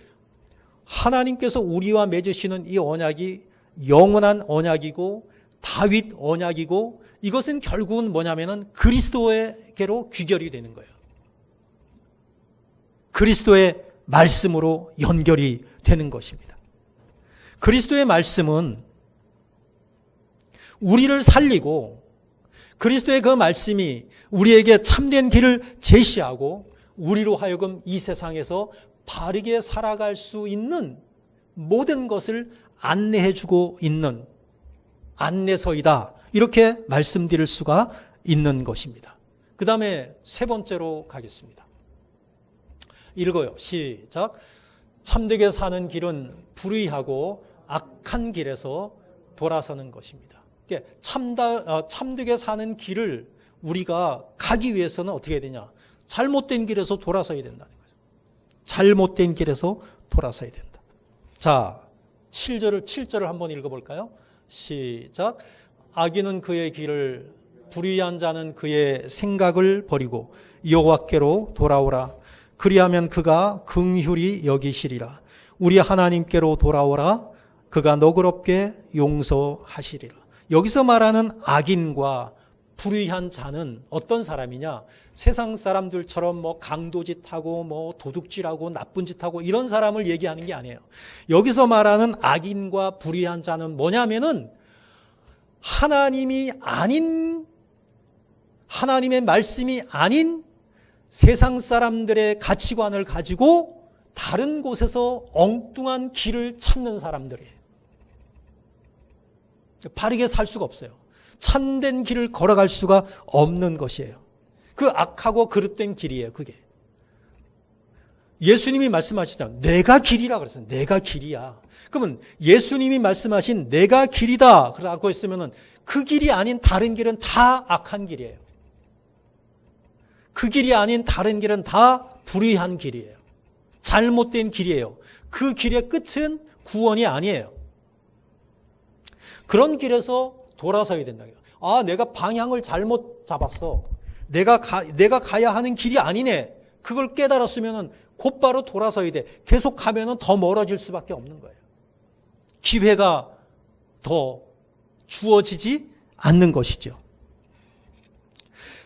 Speaker 1: 하나님께서 우리와 맺으시는 이 언약이 영원한 언약이고 다윗 언약이고 이것은 결국은 뭐냐면은 그리스도에게로 귀결이 되는 거예요. 그리스도의 말씀으로 연결이 되는 것입니다. 그리스도의 말씀은 우리를 살리고 그리스도의 그 말씀이 우리에게 참된 길을 제시하고 우리로 하여금 이 세상에서 바르게 살아갈 수 있는 모든 것을 안내해주고 있는 안내서이다. 이렇게 말씀드릴 수가 있는 것입니다. 그 다음에 세 번째로 가겠습니다. 읽어요. 시작. 참되게 사는 길은 불의하고 악한 길에서 돌아서는 것입니다. 참되게 사는 길을 우리가 가기 위해서는 어떻게 해야 되냐? 잘못된 길에서 돌아서야 된다는 거죠. 잘못된 길에서 돌아서야 된다. 자, 7절을 한번 읽어볼까요? 시작. 악인은 그의 길을, 불의한 자는 그의 생각을 버리고 여호와께로 돌아오라. 그리하면 그가 긍휼히 여기시리라. 우리 하나님께로 돌아오라. 그가 너그럽게 용서하시리라. 여기서 말하는 악인과 불의한 자는 어떤 사람이냐? 세상 사람들처럼 뭐 강도짓하고 뭐 도둑질하고 나쁜 짓하고 이런 사람을 얘기하는 게 아니에요. 여기서 말하는 악인과 불의한 자는 뭐냐면은 하나님이 아닌, 하나님의 말씀이 아닌 세상 사람들의 가치관을 가지고 다른 곳에서 엉뚱한 길을 찾는 사람들이에요. 바르게 살 수가 없어요. 참된 길을 걸어갈 수가 없는 것이에요. 그 악하고 그릇된 길이에요, 그게. 예수님이 말씀하시잖아요. 내가 길이라 그랬어요. 내가 길이야. 그러면 예수님이 말씀하신 내가 길이다 라고 했으면 그 길이 아닌 다른 길은 다 악한 길이에요. 그 길이 아닌 다른 길은 다 불의한 길이에요. 잘못된 길이에요. 그 길의 끝은 구원이 아니에요. 그런 길에서 돌아서야 된다. 아, 내가 방향을 잘못 잡았어. 내가 가야 하는 길이 아니네. 그걸 깨달았으면 곧바로 돌아서야 돼. 계속 가면 더 멀어질 수밖에 없는 거예요. 기회가 더 주어지지 않는 것이죠.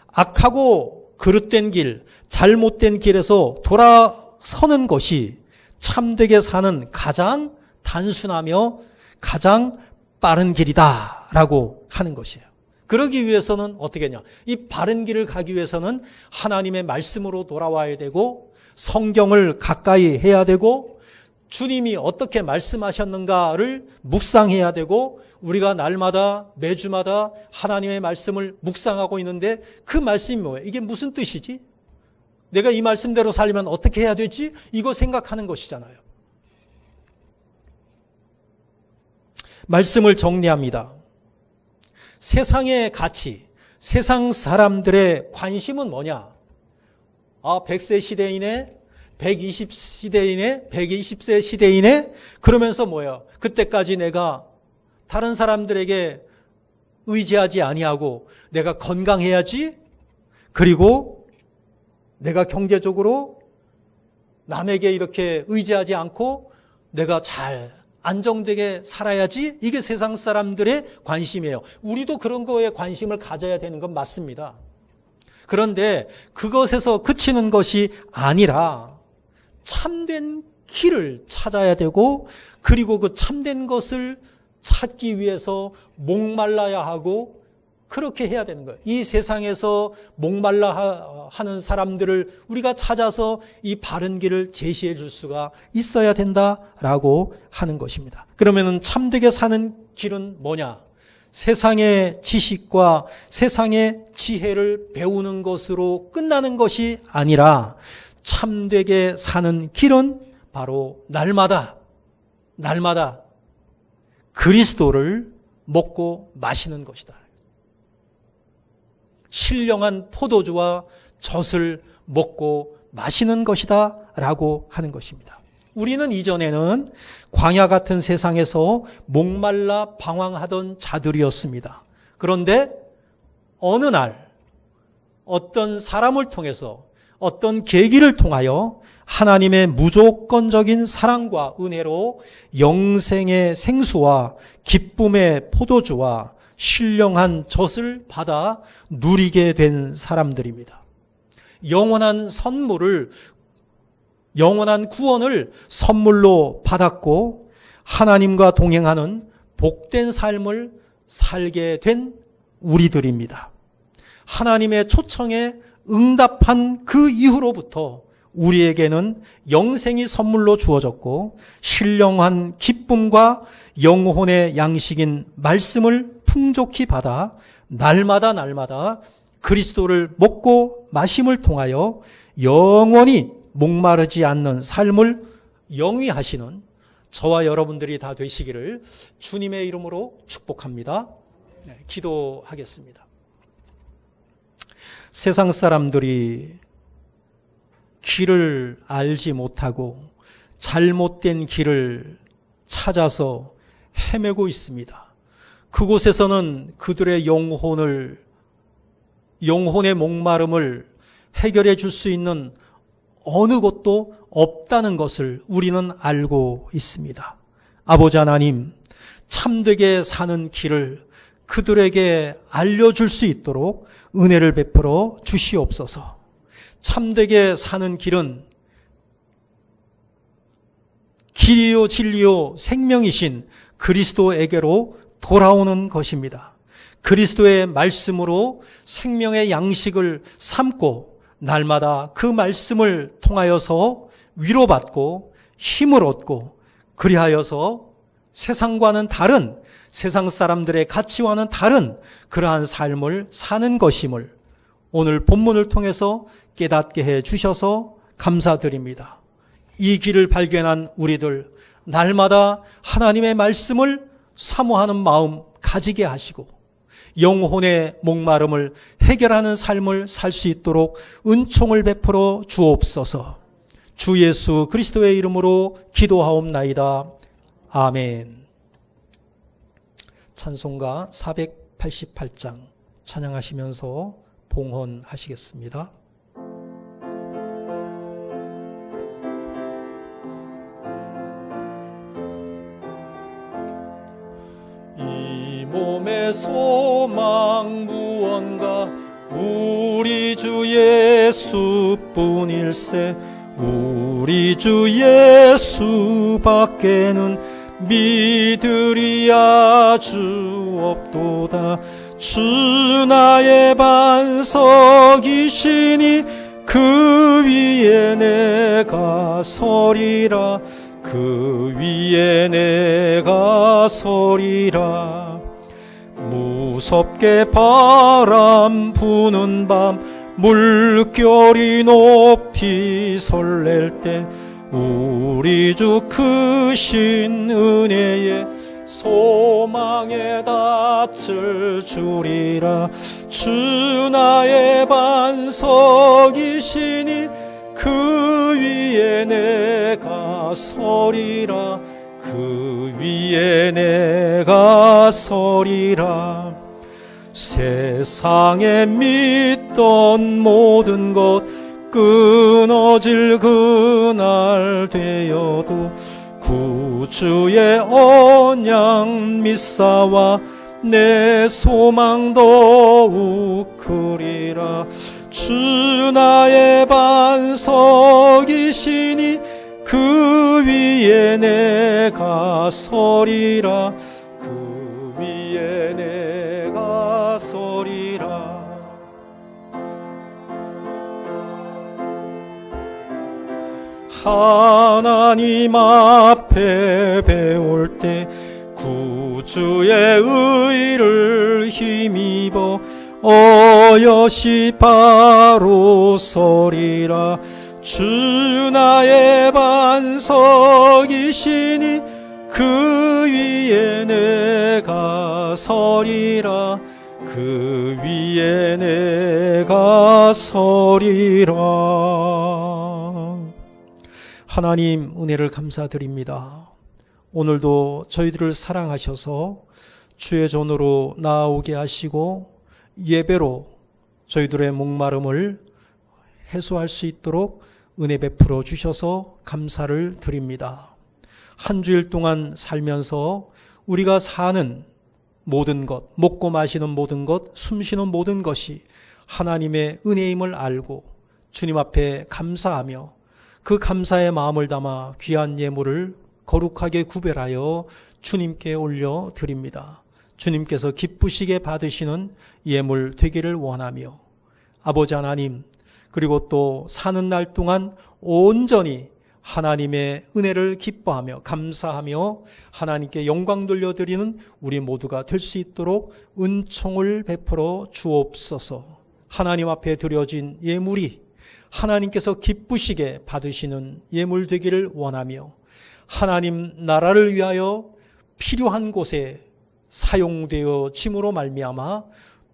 Speaker 1: 악하고 그릇된 길, 잘못된 길에서 돌아서는 것이 참되게 사는 가장 단순하며 가장 빠른 길이다라고 하는 것이에요. 그러기 위해서는 어떻게 하냐? 이 바른 길을 가기 위해서는 하나님의 말씀으로 돌아와야 되고 성경을 가까이 해야 되고 주님이 어떻게 말씀하셨는가를 묵상해야 되고 우리가 날마다 매주마다 하나님의 말씀을 묵상하고 있는데 그 말씀이 뭐예요? 이게 무슨 뜻이지? 내가 이 말씀대로 살려면 어떻게 해야 되지? 이거 생각하는 것이잖아요. 말씀을 정리합니다. 세상의 가치, 세상 사람들의 관심은 뭐냐? 100세 시대이네, 120시대이네, 120세 시대이네, 그러면서 뭐야? 그때까지 내가 다른 사람들에게 의지하지 아니하고 내가 건강해야지, 그리고 내가 경제적으로 남에게 이렇게 의지하지 않고 내가 잘 안정되게 살아야지, 이게 세상 사람들의 관심이에요. 우리도 그런 거에 관심을 가져야 되는 건 맞습니다. 그런데 그것에서 그치는 것이 아니라 참된 길을 찾아야 되고 그리고 그 참된 것을 찾기 위해서 목말라야 하고 그렇게 해야 되는 거예요. 이 세상에서 목말라 하는 사람들을 우리가 찾아서 이 바른 길을 제시해 줄 수가 있어야 된다라고 하는 것입니다. 그러면은 참되게 사는 길은 뭐냐? 세상의 지식과 세상의 지혜를 배우는 것으로 끝나는 것이 아니라 참되게 사는 길은 바로 날마다 그리스도를 먹고 마시는 것이다. 신령한 포도주와 젖을 먹고 마시는 것이다 라고 하는 것입니다. 우리는 이전에는 광야 같은 세상에서 목말라 방황하던 자들이었습니다. 그런데 어느 날 어떤 사람을 통해서 어떤 계기를 통하여 하나님의 무조건적인 사랑과 은혜로 영생의 생수와 기쁨의 포도주와 신령한 젖을 받아 누리게 된 사람들입니다. 영원한 구원을 선물로 받았고 하나님과 동행하는 복된 삶을 살게 된 우리들입니다. 하나님의 초청에 응답한 그 이후로부터 우리에게는 영생이 선물로 주어졌고 신령한 기쁨과 영혼의 양식인 말씀을 풍족히 받아 날마다 그리스도를 먹고 마심을 통하여 영원히 목마르지 않는 삶을 영위하시는 저와 여러분들이 다 되시기를 주님의 이름으로 축복합니다. 기도하겠습니다. 세상 사람들이 길을 알지 못하고 잘못된 길을 찾아서 헤매고 있습니다. 그곳에서는 그들의 영혼의 목마름을 해결해 줄 수 있는 어느 곳도 없다는 것을 우리는 알고 있습니다. 아버지 하나님, 참되게 사는 길을 그들에게 알려줄 수 있도록 은혜를 베풀어 주시옵소서. 참되게 사는 길은 길이요 진리요 생명이신 그리스도에게로 돌아오는 것입니다. 그리스도의 말씀으로 생명의 양식을 삼고 날마다 그 말씀을 통하여서 위로받고 힘을 얻고 그리하여서 세상과는 다른, 세상 사람들의 가치와는 다른 그러한 삶을 사는 것임을 오늘 본문을 통해서 깨닫게 해 주셔서 감사드립니다. 이 길을 발견한 우리들 날마다 하나님의 말씀을 사모하는 마음 가지게 하시고 영혼의 목마름을 해결하는 삶을 살 수 있도록 은총을 베풀어 주옵소서. 주 예수 그리스도의 이름으로 기도하옵나이다. 아멘. 찬송가 488장 찬양하시면서 봉헌하시겠습니다. 이 몸의 소망 무언가 우리 주 예수뿐일세. 우리 주 예수밖에는 믿으리 아주 없도다. 주 나의 반석이시니 그 위에 내가 서리라. 그 위에 내가 서리라. 무섭게 바람 부는 밤 물결이 높이 설렐 때 우리 주 크신 은혜에 소망에 닿을 줄이라. 주 나의 반석이시니 그 위에 내가 서리라. 그 위에 내가 서리라. 세상에 믿던 모든 것 끊어질 그날 되어도 구주의 언약 믿사와 내 소망 더욱 크리라. 주 나의 반석이시니 그 위에 내가 서리라. 그 위에 내가 서리라. 하나님 앞에 배울 때 구주의 의를 힘입어 어여시 바로 서리라. 주 나의 반석이시니 그 위에 내가 서리라. 그 위에 내가 서리라. 하나님 은혜를 감사드립니다. 오늘도 저희들을 사랑하셔서 주의 전으로 나아오게 하시고 예배로 저희들의 목마름을 해소할 수 있도록 은혜 베풀어 주셔서 감사를 드립니다. 한 주일 동안 살면서 우리가 사는 모든 것, 먹고 마시는 모든 것, 숨쉬는 모든 것이 하나님의 은혜임을 알고 주님 앞에 감사하며 그 감사의 마음을 담아 귀한 예물을 거룩하게 구별하여 주님께 올려드립니다. 주님께서 기쁘시게 받으시는 예물 되기를 원하며 아버지 하나님, 그리고 또 사는 날 동안 온전히 하나님의 은혜를 기뻐하며 감사하며 하나님께 영광 돌려드리는 우리 모두가 될 수 있도록 은총을 베풀어 주옵소서. 하나님 앞에 드려진 예물이 하나님께서 기쁘시게 받으시는 예물 되기를 원하며 하나님 나라를 위하여 필요한 곳에 사용되어짐으로 말미암아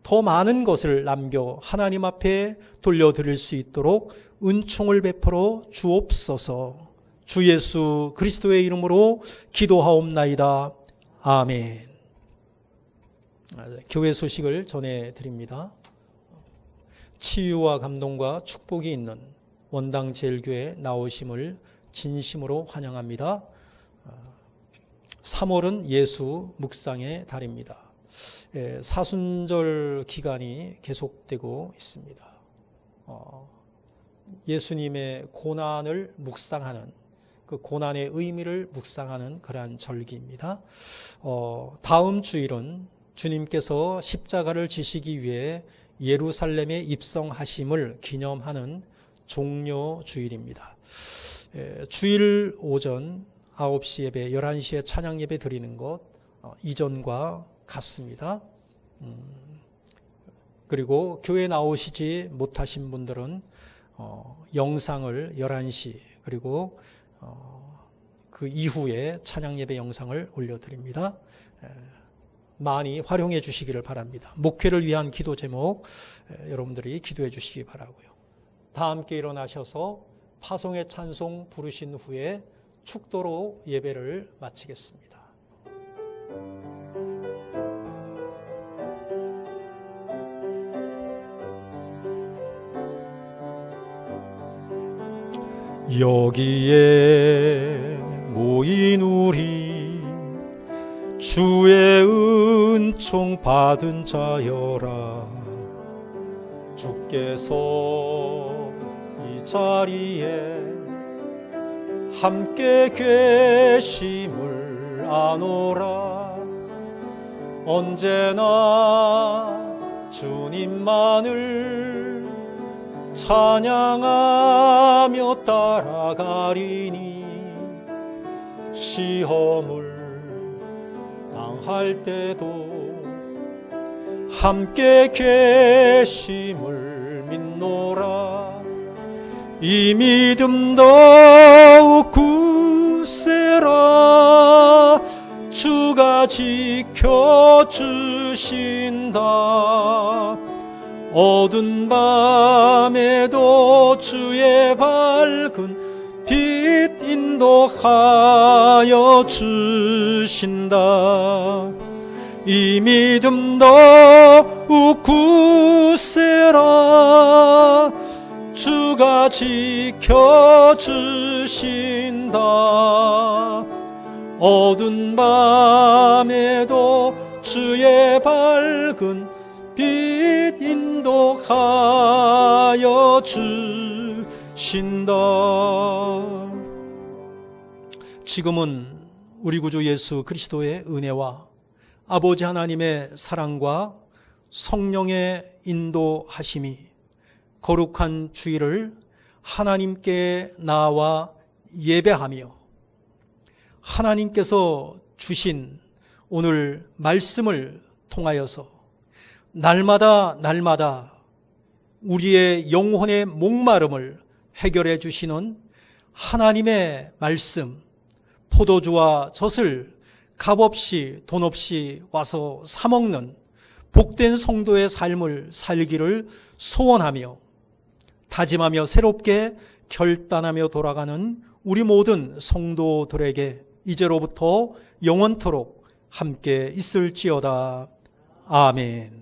Speaker 1: 더 많은 것을 남겨 하나님 앞에 돌려드릴 수 있도록 은총을 베풀어 주옵소서. 주 예수 그리스도의 이름으로 기도하옵나이다. 아멘. 교회 소식을 전해드립니다. 치유와 감동과 축복이 있는 원당 제일교회 나오심을 진심으로 환영합니다. 3월은 예수 묵상의 달입니다. 사순절 기간이 계속되고 있습니다. 예수님의 고난을 묵상하는, 그 고난의 의미를 묵상하는 그러한 절기입니다. 다음 주일은 주님께서 십자가를 지시기 위해 예루살렘에 입성하심을 기념하는 종려 주일입니다. 주일 오전 9시 예배, 11시에 찬양 예배 드리는 것 이전과 같습니다. 그리고 교회 나오시지 못하신 분들은 영상을 11시 그리고 그 이후에 찬양 예배 영상을 올려드립니다. 많이 활용해 주시기를 바랍니다. 목회를 위한 기도 제목 여러분들이 기도해 주시기 바라고요. 다 함께 일어나셔서 파송의 찬송 부르신 후에 축도로 예배를 마치겠습니다. 여기에 모인 우리 주의 은총 받은 자여라. 주께서 이 자리에 함께 계심을 아노라. 언제나 주님만을 찬양하며 따라가리니 시험을 당할 때도 함께 계심을 믿노라. 이 믿음 더욱 굳세라. 주가 지켜주신다. 어두운 밤에도 주의 밝은 빛 인도하여 주신다. 이 믿음 더욱 굳세라. 주가 지켜주신다. 어두운 밤에도 주의 밝은 빛 인도하여 주신다. 지금은 우리 구주 예수 그리스도의 은혜와 아버지 하나님의 사랑과 성령의 인도하심이 거룩한 주일을 하나님께 나와 예배하며 하나님께서 주신 오늘 말씀을 통하여서 날마다 우리의 영혼의 목마름을 해결해 주시는 하나님의 말씀, 포도주와 젖을 값없이 돈 없이 와서 사먹는 복된 성도의 삶을 살기를 소원하며 다짐하며 새롭게 결단하며 돌아가는 우리 모든 성도들에게 이제로부터 영원토록 함께 있을지어다. 아멘.